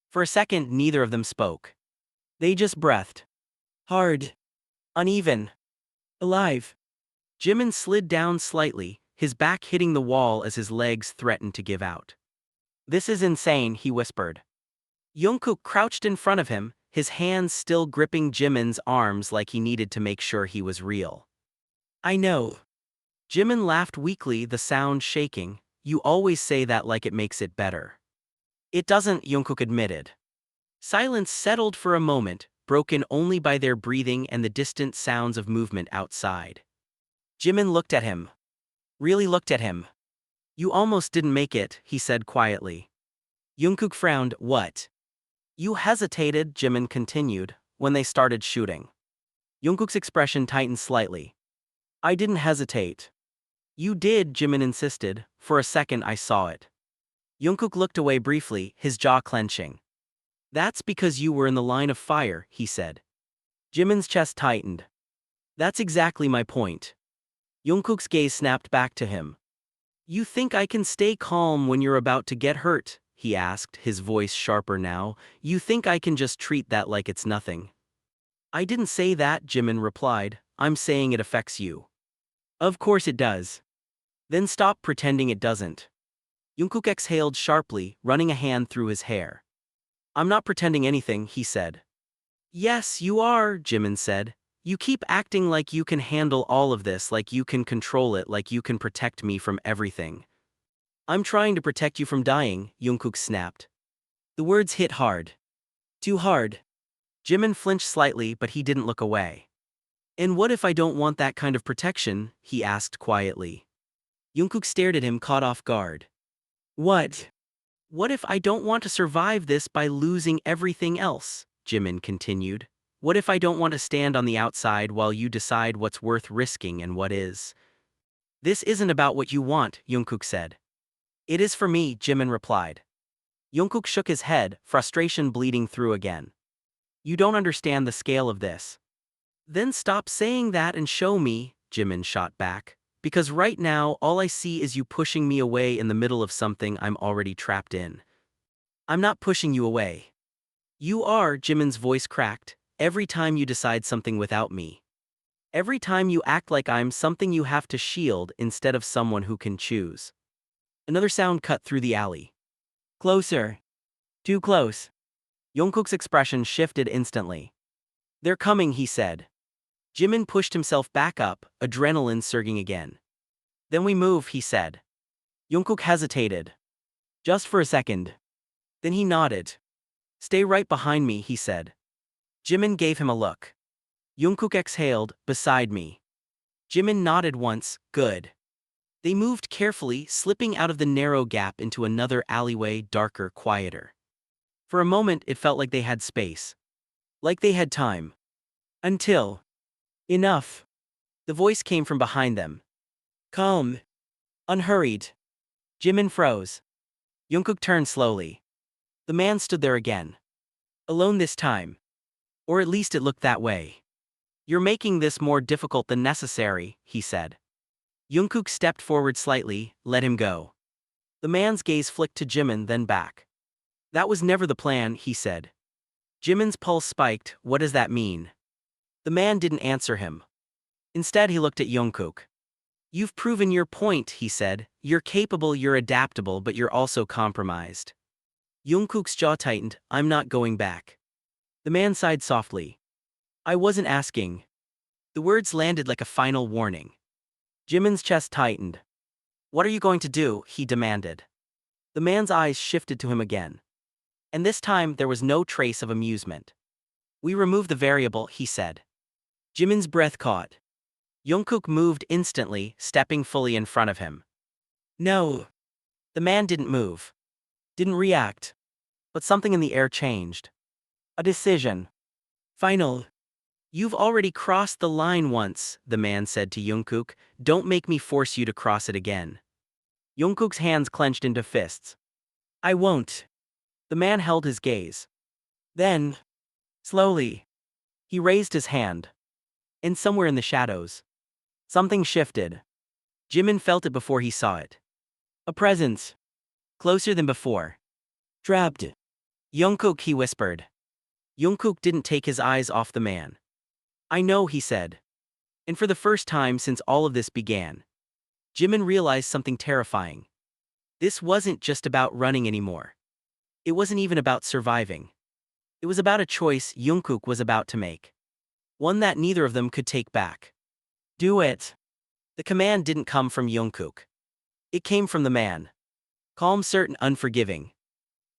For a second, neither of them spoke. They just breathed. Hard. Uneven. Alive. Jimin slid down slightly, his back hitting the wall as his legs threatened to give out. This is insane, he whispered. Jungkook crouched in front of him, his hands still gripping Jimin's arms like he needed to make sure he was real. I know. Jimin laughed weakly, the sound shaking. You always say that like it makes it better. It doesn't, Jungkook admitted. Silence settled for a moment, broken only by their breathing and the distant sounds of movement outside. Jimin looked at him. Really looked at him. You almost didn't make it, he said quietly. Jungkook frowned. What? You hesitated, Jimin continued, when they started shooting. Jungkook's expression tightened slightly. I didn't hesitate. You did, Jimin insisted. For a second I saw it. Jungkook looked away briefly, his jaw clenching. That's because you were in the line of fire, he said. Jimin's chest tightened. That's exactly my point. Jungkook's gaze snapped back to him. You think I can stay calm when you're about to get hurt? He asked, his voice sharper now. You think I can just treat that like it's nothing? I didn't say that, Jimin replied. I'm saying it affects you. Of course it does. Then stop pretending it doesn't. Jungkook exhaled sharply, running a hand through his hair. I'm not pretending anything, he said. Yes, you are, Jimin said. You keep acting like you can handle all of this, like you can control it, like you can protect me from everything. I'm trying to protect you from dying, Jungkook snapped. The words hit hard. Too hard. Jimin flinched slightly, but he didn't look away. And what if I don't want that kind of protection? He asked quietly. Jungkook stared at him, caught off guard. What? What if I don't want to survive this by losing everything else? Jimin continued. What if I don't want to stand on the outside while you decide what's worth risking and what is? This isn't about what you want, Jungkook said. It is for me, Jimin replied. Jungkook shook his head, frustration bleeding through again. You don't understand the scale of this. Then stop saying that and show me, Jimin shot back. Because right now all I see is you pushing me away in the middle of something I'm already trapped in. I'm not pushing you away. You are, Jimin's voice cracked, every time you decide something without me. Every time you act like I'm something you have to shield instead of someone who can choose. Another sound cut through the alley. Closer. Too close. Jungkook's expression shifted instantly. They're coming, he said. Jimin pushed himself back up, adrenaline surging again. Then we move, he said. Jungkook hesitated. Just for a second. Then he nodded. Stay right behind me, he said. Jimin gave him a look. Jungkook exhaled, beside me. Jimin nodded once, good. They moved carefully, slipping out of the narrow gap into another alleyway, darker, quieter. For a moment it felt like they had space. Like they had time. Until... Enough. The voice came from behind them. Calm. Unhurried. Jimin froze. Jungkook turned slowly. The man stood there again. Alone this time. Or at least it looked that way. You're making this more difficult than necessary, he said. Jungkook stepped forward slightly, let him go. The man's gaze flicked to Jimin, then back. That was never the plan, he said. Jimin's pulse spiked. What does that mean? The man didn't answer him. Instead he looked at Jungkook. You've proven your point, he said. You're capable, you're adaptable, but you're also compromised. Jungkook's jaw tightened. I'm not going back. The man sighed softly. I wasn't asking. The words landed like a final warning. Jimin's chest tightened. What are you going to do? He demanded. The man's eyes shifted to him again. And this time there was no trace of amusement. We remove the variable, he said. Jimin's breath caught. Jungkook moved instantly, stepping fully in front of him. No. The man didn't move. Didn't react. But something in the air changed. A decision. Final. You've already crossed the line once, the man said to Jungkook. Don't make me force you to cross it again. Jungkook's hands clenched into fists. I won't. The man held his gaze. Then, slowly, he raised his hand. And somewhere in the shadows, something shifted. Jimin felt it before he saw it. A presence. Closer than before. Trapped. Jungkook, he whispered. Jungkook didn't take his eyes off the man. I know, he said. And for the first time since all of this began, Jimin realized something terrifying. This wasn't just about running anymore. It wasn't even about surviving. It was about a choice Jungkook was about to make. One that neither of them could take back. Do it. The command didn't come from Jungkook. It came from the man. Calm, certain, unforgiving.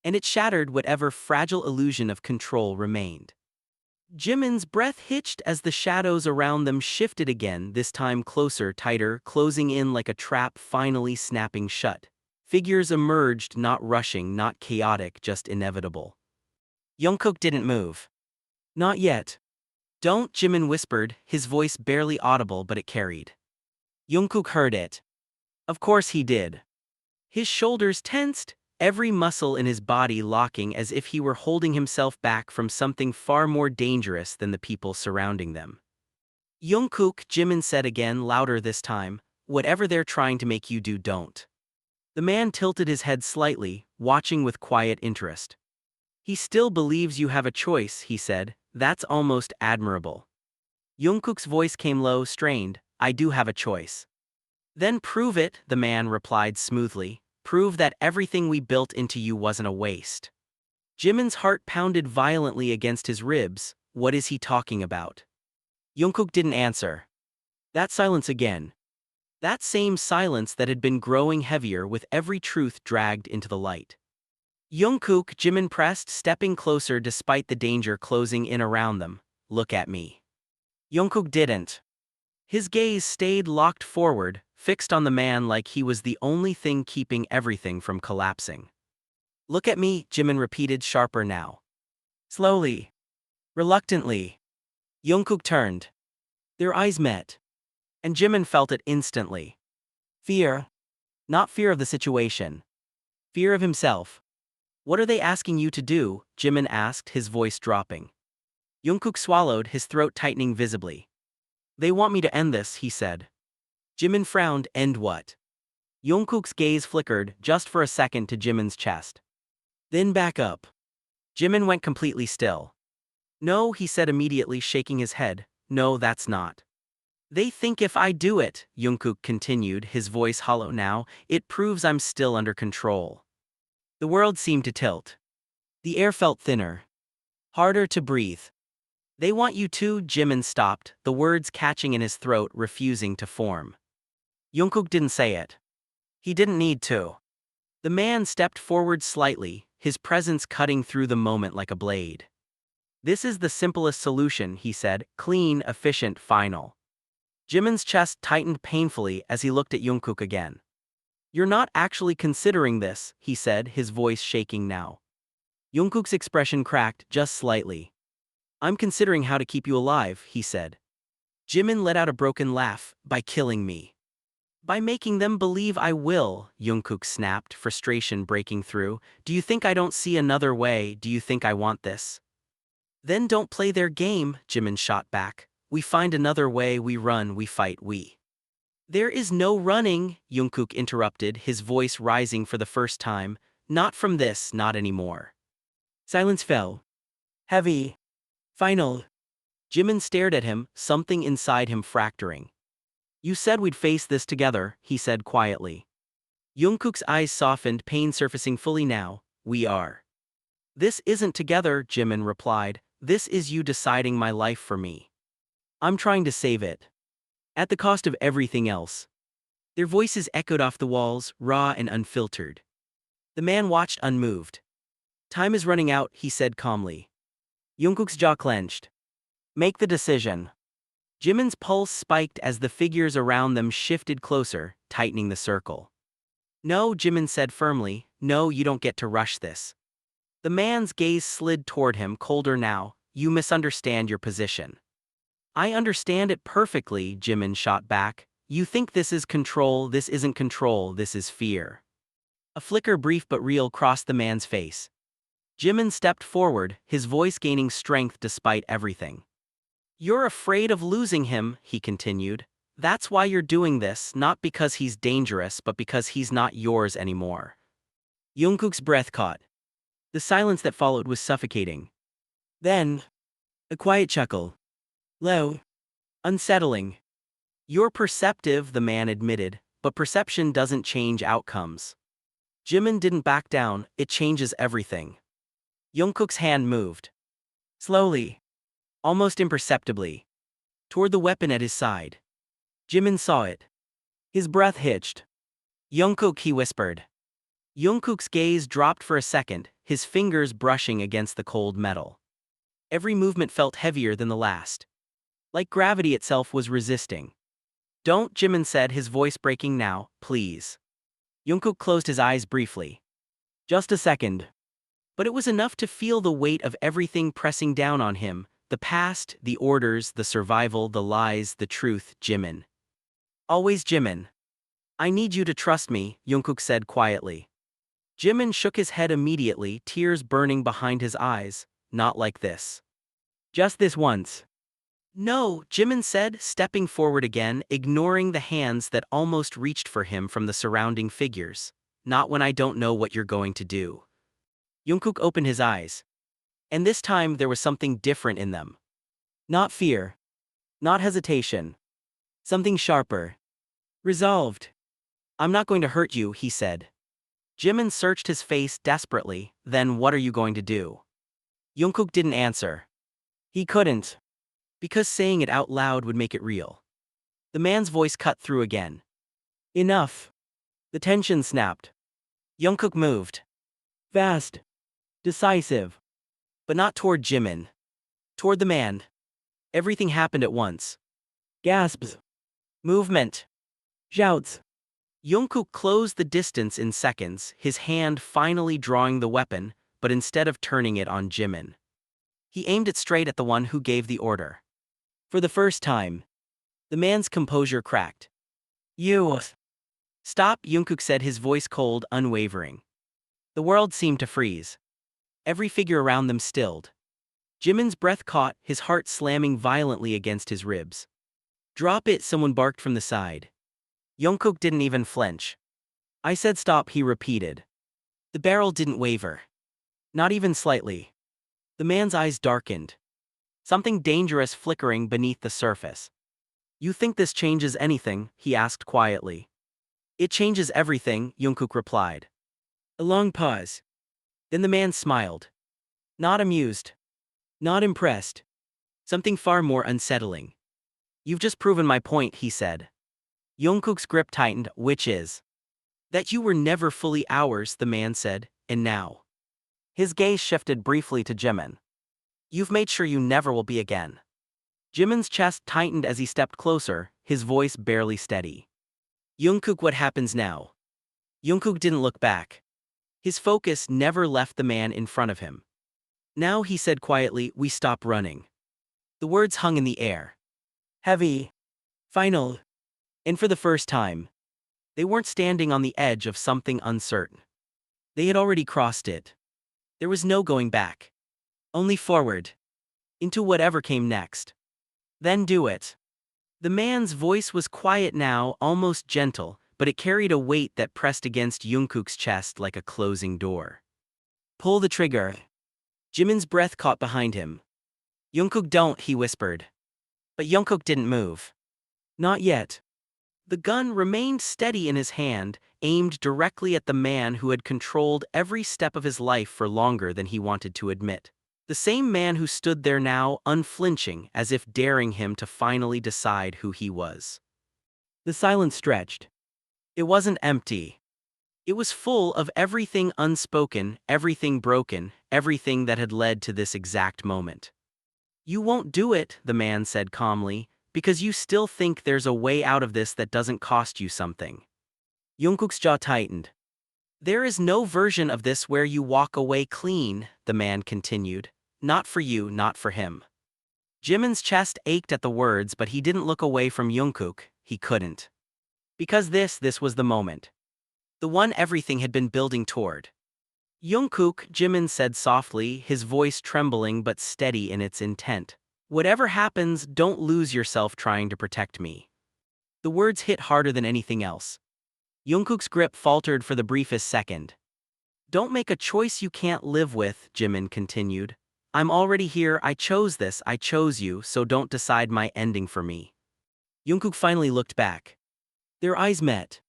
And it shattered whatever fragile illusion of control remained. Jimin's breath hitched as the shadows around them shifted again, this time closer, tighter, closing in like a trap finally snapping shut. Figures emerged, not rushing, not chaotic, just inevitable. Jungkook didn't move. Not yet. Don't, Jimin whispered, his voice barely audible but it carried. Jungkook heard it. Of course he did. His shoulders tensed, every muscle in his body locking as if he were holding himself back from something far more dangerous than the people surrounding them. Jungkook, Jimin said again, louder this time, whatever they're trying to make you do, don't. The man tilted his head slightly, watching with quiet interest. He still believes you have a choice, he said, that's almost admirable. Jungkook's voice came low, strained, I do have a choice. Then prove it, the man replied smoothly, prove that everything we built into you wasn't a waste. Jimin's heart pounded violently against his ribs, what is he talking about? Jungkook didn't answer. That silence again. That same silence that had been growing heavier with every truth dragged into the light. Jungkook, Jimin pressed, stepping closer despite the danger closing in around them. Look at me. Jungkook didn't. His gaze stayed locked forward, fixed on the man like he was the only thing keeping everything from collapsing. Look at me, Jimin repeated, sharper now. Slowly. Reluctantly. Jungkook turned. Their eyes met. And Jimin felt it instantly. Fear. Not fear of the situation. Fear of himself. What are they asking you to do? Jimin asked, his voice dropping. Jungkook swallowed, his throat tightening visibly. They want me to end this, he said. Jimin frowned, end what? Jungkook's gaze flickered, just for a second, to Jimin's chest. Then back up. Jimin went completely still. No, he said immediately, shaking his head, no, that's not. They think if I do it, Jungkook continued, his voice hollow now, it proves I'm still under control. The world seemed to tilt. The air felt thinner. Harder to breathe. They want you to, Jimin stopped, the words catching in his throat, refusing to form. Jungkook didn't say it. He didn't need to. The man stepped forward slightly, his presence cutting through the moment like a blade. This is the simplest solution, he said, clean, efficient, final. Jimin's chest tightened painfully as he looked at Jungkook again. You're not actually considering this, he said, his voice shaking now. Jungkook's expression cracked just slightly. I'm considering how to keep you alive, he said. Jimin let out a broken laugh, by killing me. By making them believe I will, Jungkook snapped, frustration breaking through. Do you think I don't see another way? Do you think I want this? Then don't play their game, Jimin shot back. We find another way, we run, we fight, we. There is no running, Jungkook interrupted, his voice rising for the first time. Not from this, not anymore. Silence fell. Heavy. Final. Jimin stared at him, something inside him fracturing. You said we'd face this together, he said quietly. Jungkook's eyes softened, pain surfacing fully now. We are. This isn't together, Jimin replied. This is you deciding my life for me. I'm trying to save it. At the cost of everything else. Their voices echoed off the walls, raw and unfiltered. The man watched unmoved. Time is running out, he said calmly. Jungkook's jaw clenched. Make the decision. Jimin's pulse spiked as the figures around them shifted closer, tightening the circle. No, Jimin said firmly, no, you don't get to rush this. The man's gaze slid toward him, colder now. You misunderstand your position. I understand it perfectly, Jimin shot back. You think this is control, this isn't control, this is fear. A flicker, brief but real, crossed the man's face. Jimin stepped forward, his voice gaining strength despite everything. You're afraid of losing him, he continued. That's why you're doing this, not because he's dangerous but because he's not yours anymore. Jungkook's breath caught. The silence that followed was suffocating. Then, a quiet chuckle. Low. Unsettling. You're perceptive, the man admitted, but perception doesn't change outcomes. Jimin didn't back down, it changes everything. Jungkook's hand moved. Slowly. Almost imperceptibly. Toward the weapon at his side. Jimin saw it. His breath hitched. Jungkook, he whispered. Jungkook's gaze dropped for a second, his fingers brushing against the cold metal. Every movement felt heavier than the last. Like gravity itself was resisting. Don't, Jimin said, his voice breaking now, please. Jungkook closed his eyes briefly. Just a second. But it was enough to feel the weight of everything pressing down on him, the past, the orders, the survival, the lies, the truth. Jimin. Always Jimin. I need you to trust me, Jungkook said quietly. Jimin shook his head immediately, tears burning behind his eyes. Not like this. Just this once. No, Jimin said, stepping forward again, ignoring the hands that almost reached for him from the surrounding figures. Not when I don't know what you're going to do. Jungkook opened his eyes. And this time there was something different in them. Not fear. Not hesitation. Something sharper. Resolved. I'm not going to hurt you, he said. Jimin searched his face desperately. Then what are you going to do? Jungkook didn't answer. He couldn't. Because saying it out loud would make it real. The man's voice cut through again. Enough. The tension snapped. Jungkook moved. Fast. Decisive. But not toward Jimin. Toward the man. Everything happened at once. Gasps. Movement. Shouts. Jungkook closed the distance in seconds, his hand finally drawing the weapon, but instead of turning it on Jimin. He aimed it straight at the one who gave the order. For the first time, the man's composure cracked. You. Stop, Jungkook said, his voice cold, unwavering. The world seemed to freeze. Every figure around them stilled. Jimin's breath caught, his heart slamming violently against his ribs. Drop it, someone barked from the side. Jungkook didn't even flinch. I said stop, he repeated. The barrel didn't waver. Not even slightly. The man's eyes darkened. Something dangerous flickering beneath the surface. You think this changes anything? He asked quietly. It changes everything, Jungkook replied. A long pause. Then the man smiled. Not amused. Not impressed. Something far more unsettling. You've just proven my point, he said. Jungkook's grip tightened, which is? That you were never fully ours, the man said, and now. His gaze shifted briefly to Jimin. You've made sure you never will be again. Jimin's chest tightened as he stepped closer, his voice barely steady. Jungkook, what happens now? Jungkook didn't look back. His focus never left the man in front of him. Now, he said quietly, we stop running. The words hung in the air. Heavy. Final. And for the first time, they weren't standing on the edge of something uncertain. They had already crossed it. There was no going back. Only forward. Into whatever came next. Then do it. The man's voice was quiet now, almost gentle, but it carried a weight that pressed against Jungkook's chest like a closing door. Pull the trigger. Jimin's breath caught behind him. Jungkook, don't, he whispered. But Jungkook didn't move. Not yet. The gun remained steady in his hand, aimed directly at the man who had controlled every step of his life for longer than he wanted to admit. The same man who stood there now, unflinching, as if daring him to finally decide who he was. The silence stretched. It wasn't empty. It was full of everything unspoken, everything broken, everything that had led to this exact moment. You won't do it, the man said calmly, because you still think there's a way out of this that doesn't cost you something. Jungkook's jaw tightened. There is no version of this where you walk away clean, the man continued. Not for you, not for him. Jimin's chest ached at the words, but he didn't look away from Jungkook. He couldn't. Because this was the moment. The one everything had been building toward. Jungkook, Jimin said softly, his voice trembling but steady in its intent. Whatever happens, don't lose yourself trying to protect me. The words hit harder than anything else. Jungkook's grip faltered for the briefest second. Don't make a choice you can't live with, Jimin continued. I'm already here, I chose this, I chose you, so don't decide my ending for me. Jungkook finally looked back. Their eyes met.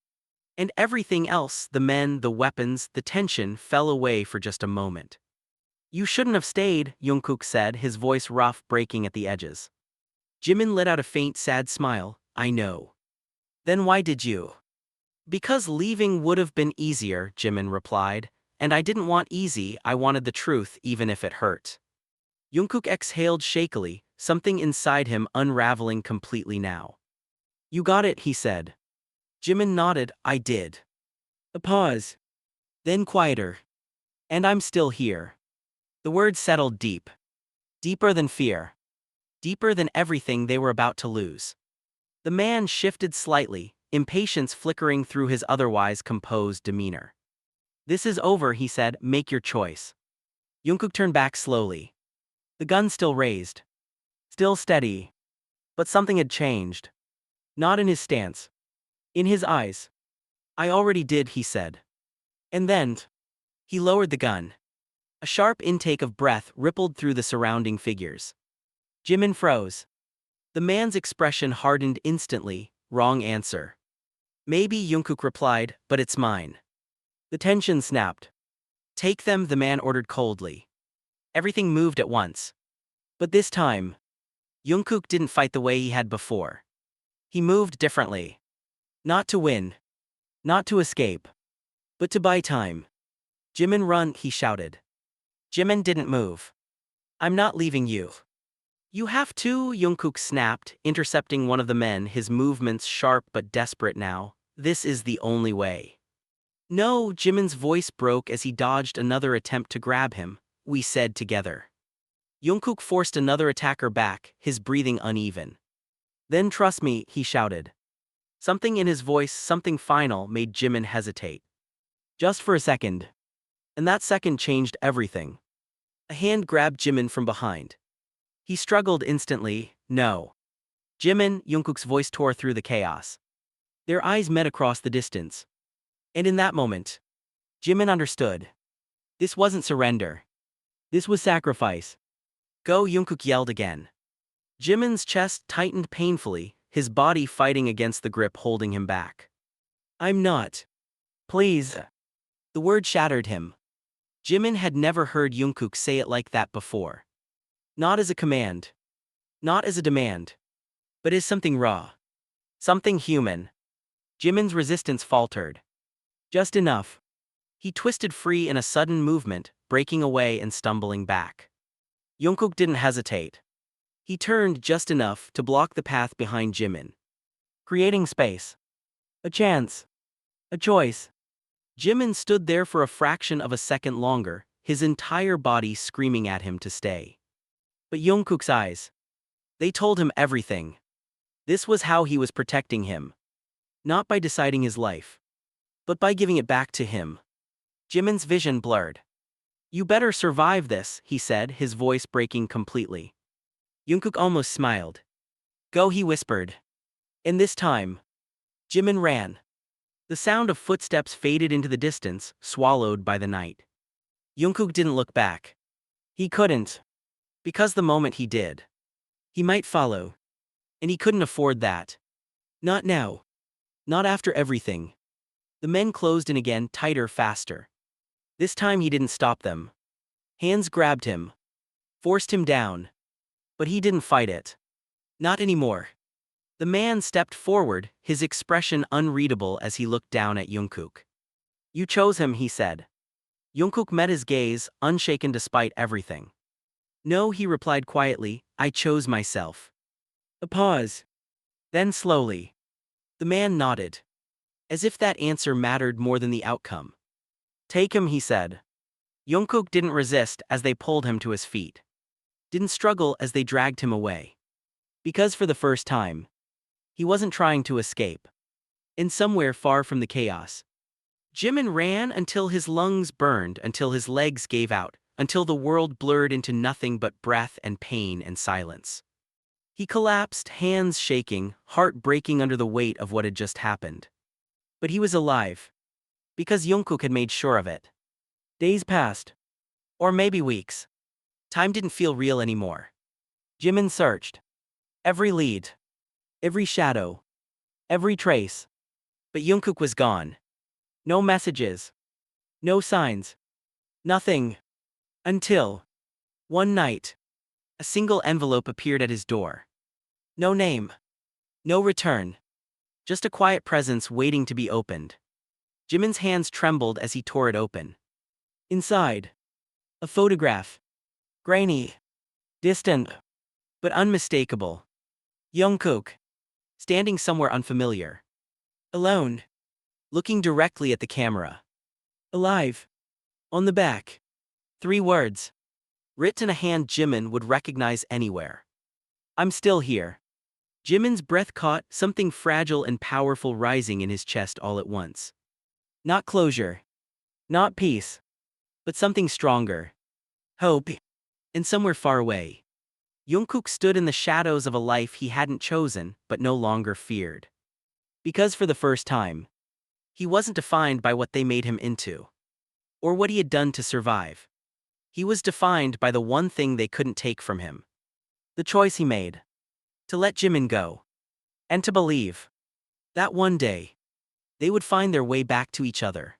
And everything else, the men, the weapons, the tension, fell away for just a moment. You shouldn't have stayed, Jungkook said, his voice rough, breaking at the edges. Jimin let out a faint, sad smile. I know. Then why did you? Because leaving would have been easier, Jimin replied. And I didn't want easy, I wanted the truth, even if it hurt. Jungkook exhaled shakily, something inside him unraveling completely now. You got it, he said. Jimin nodded. I did. A pause. Then quieter. And I'm still here. The words settled deep. Deeper than fear. Deeper than everything they were about to lose. The man shifted slightly, impatience flickering through his otherwise composed demeanor. This is over, he said, make your choice. Jungkook turned back slowly. The gun still raised. Still steady. But something had changed. Not in his stance. In his eyes. I already did, he said. And then, he lowered the gun. A sharp intake of breath rippled through the surrounding figures. Jimin froze. The man's expression hardened instantly. Wrong answer. Maybe, Jungkook replied, but it's mine. The tension snapped. Take them, the man ordered coldly. Everything moved at once. But this time, Jungkook didn't fight the way he had before. He moved differently. Not to win. Not to escape. But to buy time. Jimin, run, he shouted. Jimin didn't move. I'm not leaving you. You have to, Jungkook snapped, intercepting one of the men, his movements sharp but desperate now. This is the only way. No, Jimin's voice broke as he dodged another attempt to grab him. We said together. Jungkook forced another attacker back, his breathing uneven. Then trust me, he shouted. Something in his voice, something final, made Jimin hesitate. Just for a second. And that second changed everything. A hand grabbed Jimin from behind. He struggled instantly. No. Jimin, Jungkook's voice tore through the chaos. Their eyes met across the distance. And in that moment, Jimin understood. This wasn't surrender. This was sacrifice. Go, Jungkook yelled again. Jimin's chest tightened painfully, his body fighting against the grip holding him back. I'm not. Please. The word shattered him. Jimin had never heard Jungkook say it like that before. Not as a command. Not as a demand. But as something raw. Something human. Jimin's resistance faltered. Just enough. He twisted free in a sudden movement, breaking away and stumbling back. Jungkook didn't hesitate. He turned just enough to block the path behind Jimin. Creating space. A chance. A choice. Jimin stood there for a fraction of a second longer, his entire body screaming at him to stay. But Jungkook's eyes. They told him everything. This was how he was protecting him. Not by deciding his life. But by giving it back to him. Jimin's vision blurred. You better survive this, he said, his voice breaking completely. Jungkook almost smiled. Go, he whispered. And this time, Jimin ran. The sound of footsteps faded into the distance, swallowed by the night. Jungkook didn't look back. He couldn't. Because the moment he did, he might follow. And he couldn't afford that. Not now. Not after everything. The men closed in again, tighter, faster. This time he didn't stop them. Hands grabbed him. Forced him down. But he didn't fight it. Not anymore. The man stepped forward, his expression unreadable as he looked down at Jungkook. You chose him, he said. Jungkook met his gaze, unshaken despite everything. No, he replied quietly, I chose myself. A pause. Then slowly. The man nodded. As if that answer mattered more than the outcome. Take him, he said. Jungkook didn't resist as they pulled him to his feet. Didn't struggle as they dragged him away. Because for the first time, he wasn't trying to escape. And somewhere far from the chaos, Jimin ran until his lungs burned, until his legs gave out, until the world blurred into nothing but breath and pain and silence. He collapsed, hands shaking, heart breaking under the weight of what had just happened. But he was alive. Because Jungkook had made sure of it. Days passed. Or maybe weeks. Time didn't feel real anymore. Jimin searched. Every lead. Every shadow. Every trace. But Jungkook was gone. No messages. No signs. Nothing. Until one night, a single envelope appeared at his door. No name. No return. Just a quiet presence waiting to be opened. Jimin's hands trembled as he tore it open. Inside, a photograph. Grainy. Distant. But unmistakable. Jungkook. Standing somewhere unfamiliar. Alone. Looking directly at the camera. Alive. On the back. 3 words. Written in a hand Jimin would recognize anywhere. I'm still here. Jimin's breath caught, something fragile and powerful rising in his chest all at once. Not closure. Not peace, but something stronger. Hope. And somewhere far away, Jungkook stood in the shadows of a life he hadn't chosen but no longer feared. Because for the first time, he wasn't defined by what they made him into, or what he had done to survive. He was defined by the one thing they couldn't take from him. The choice he made. To let Jimin go. And to believe that one day, they would find their way back to each other.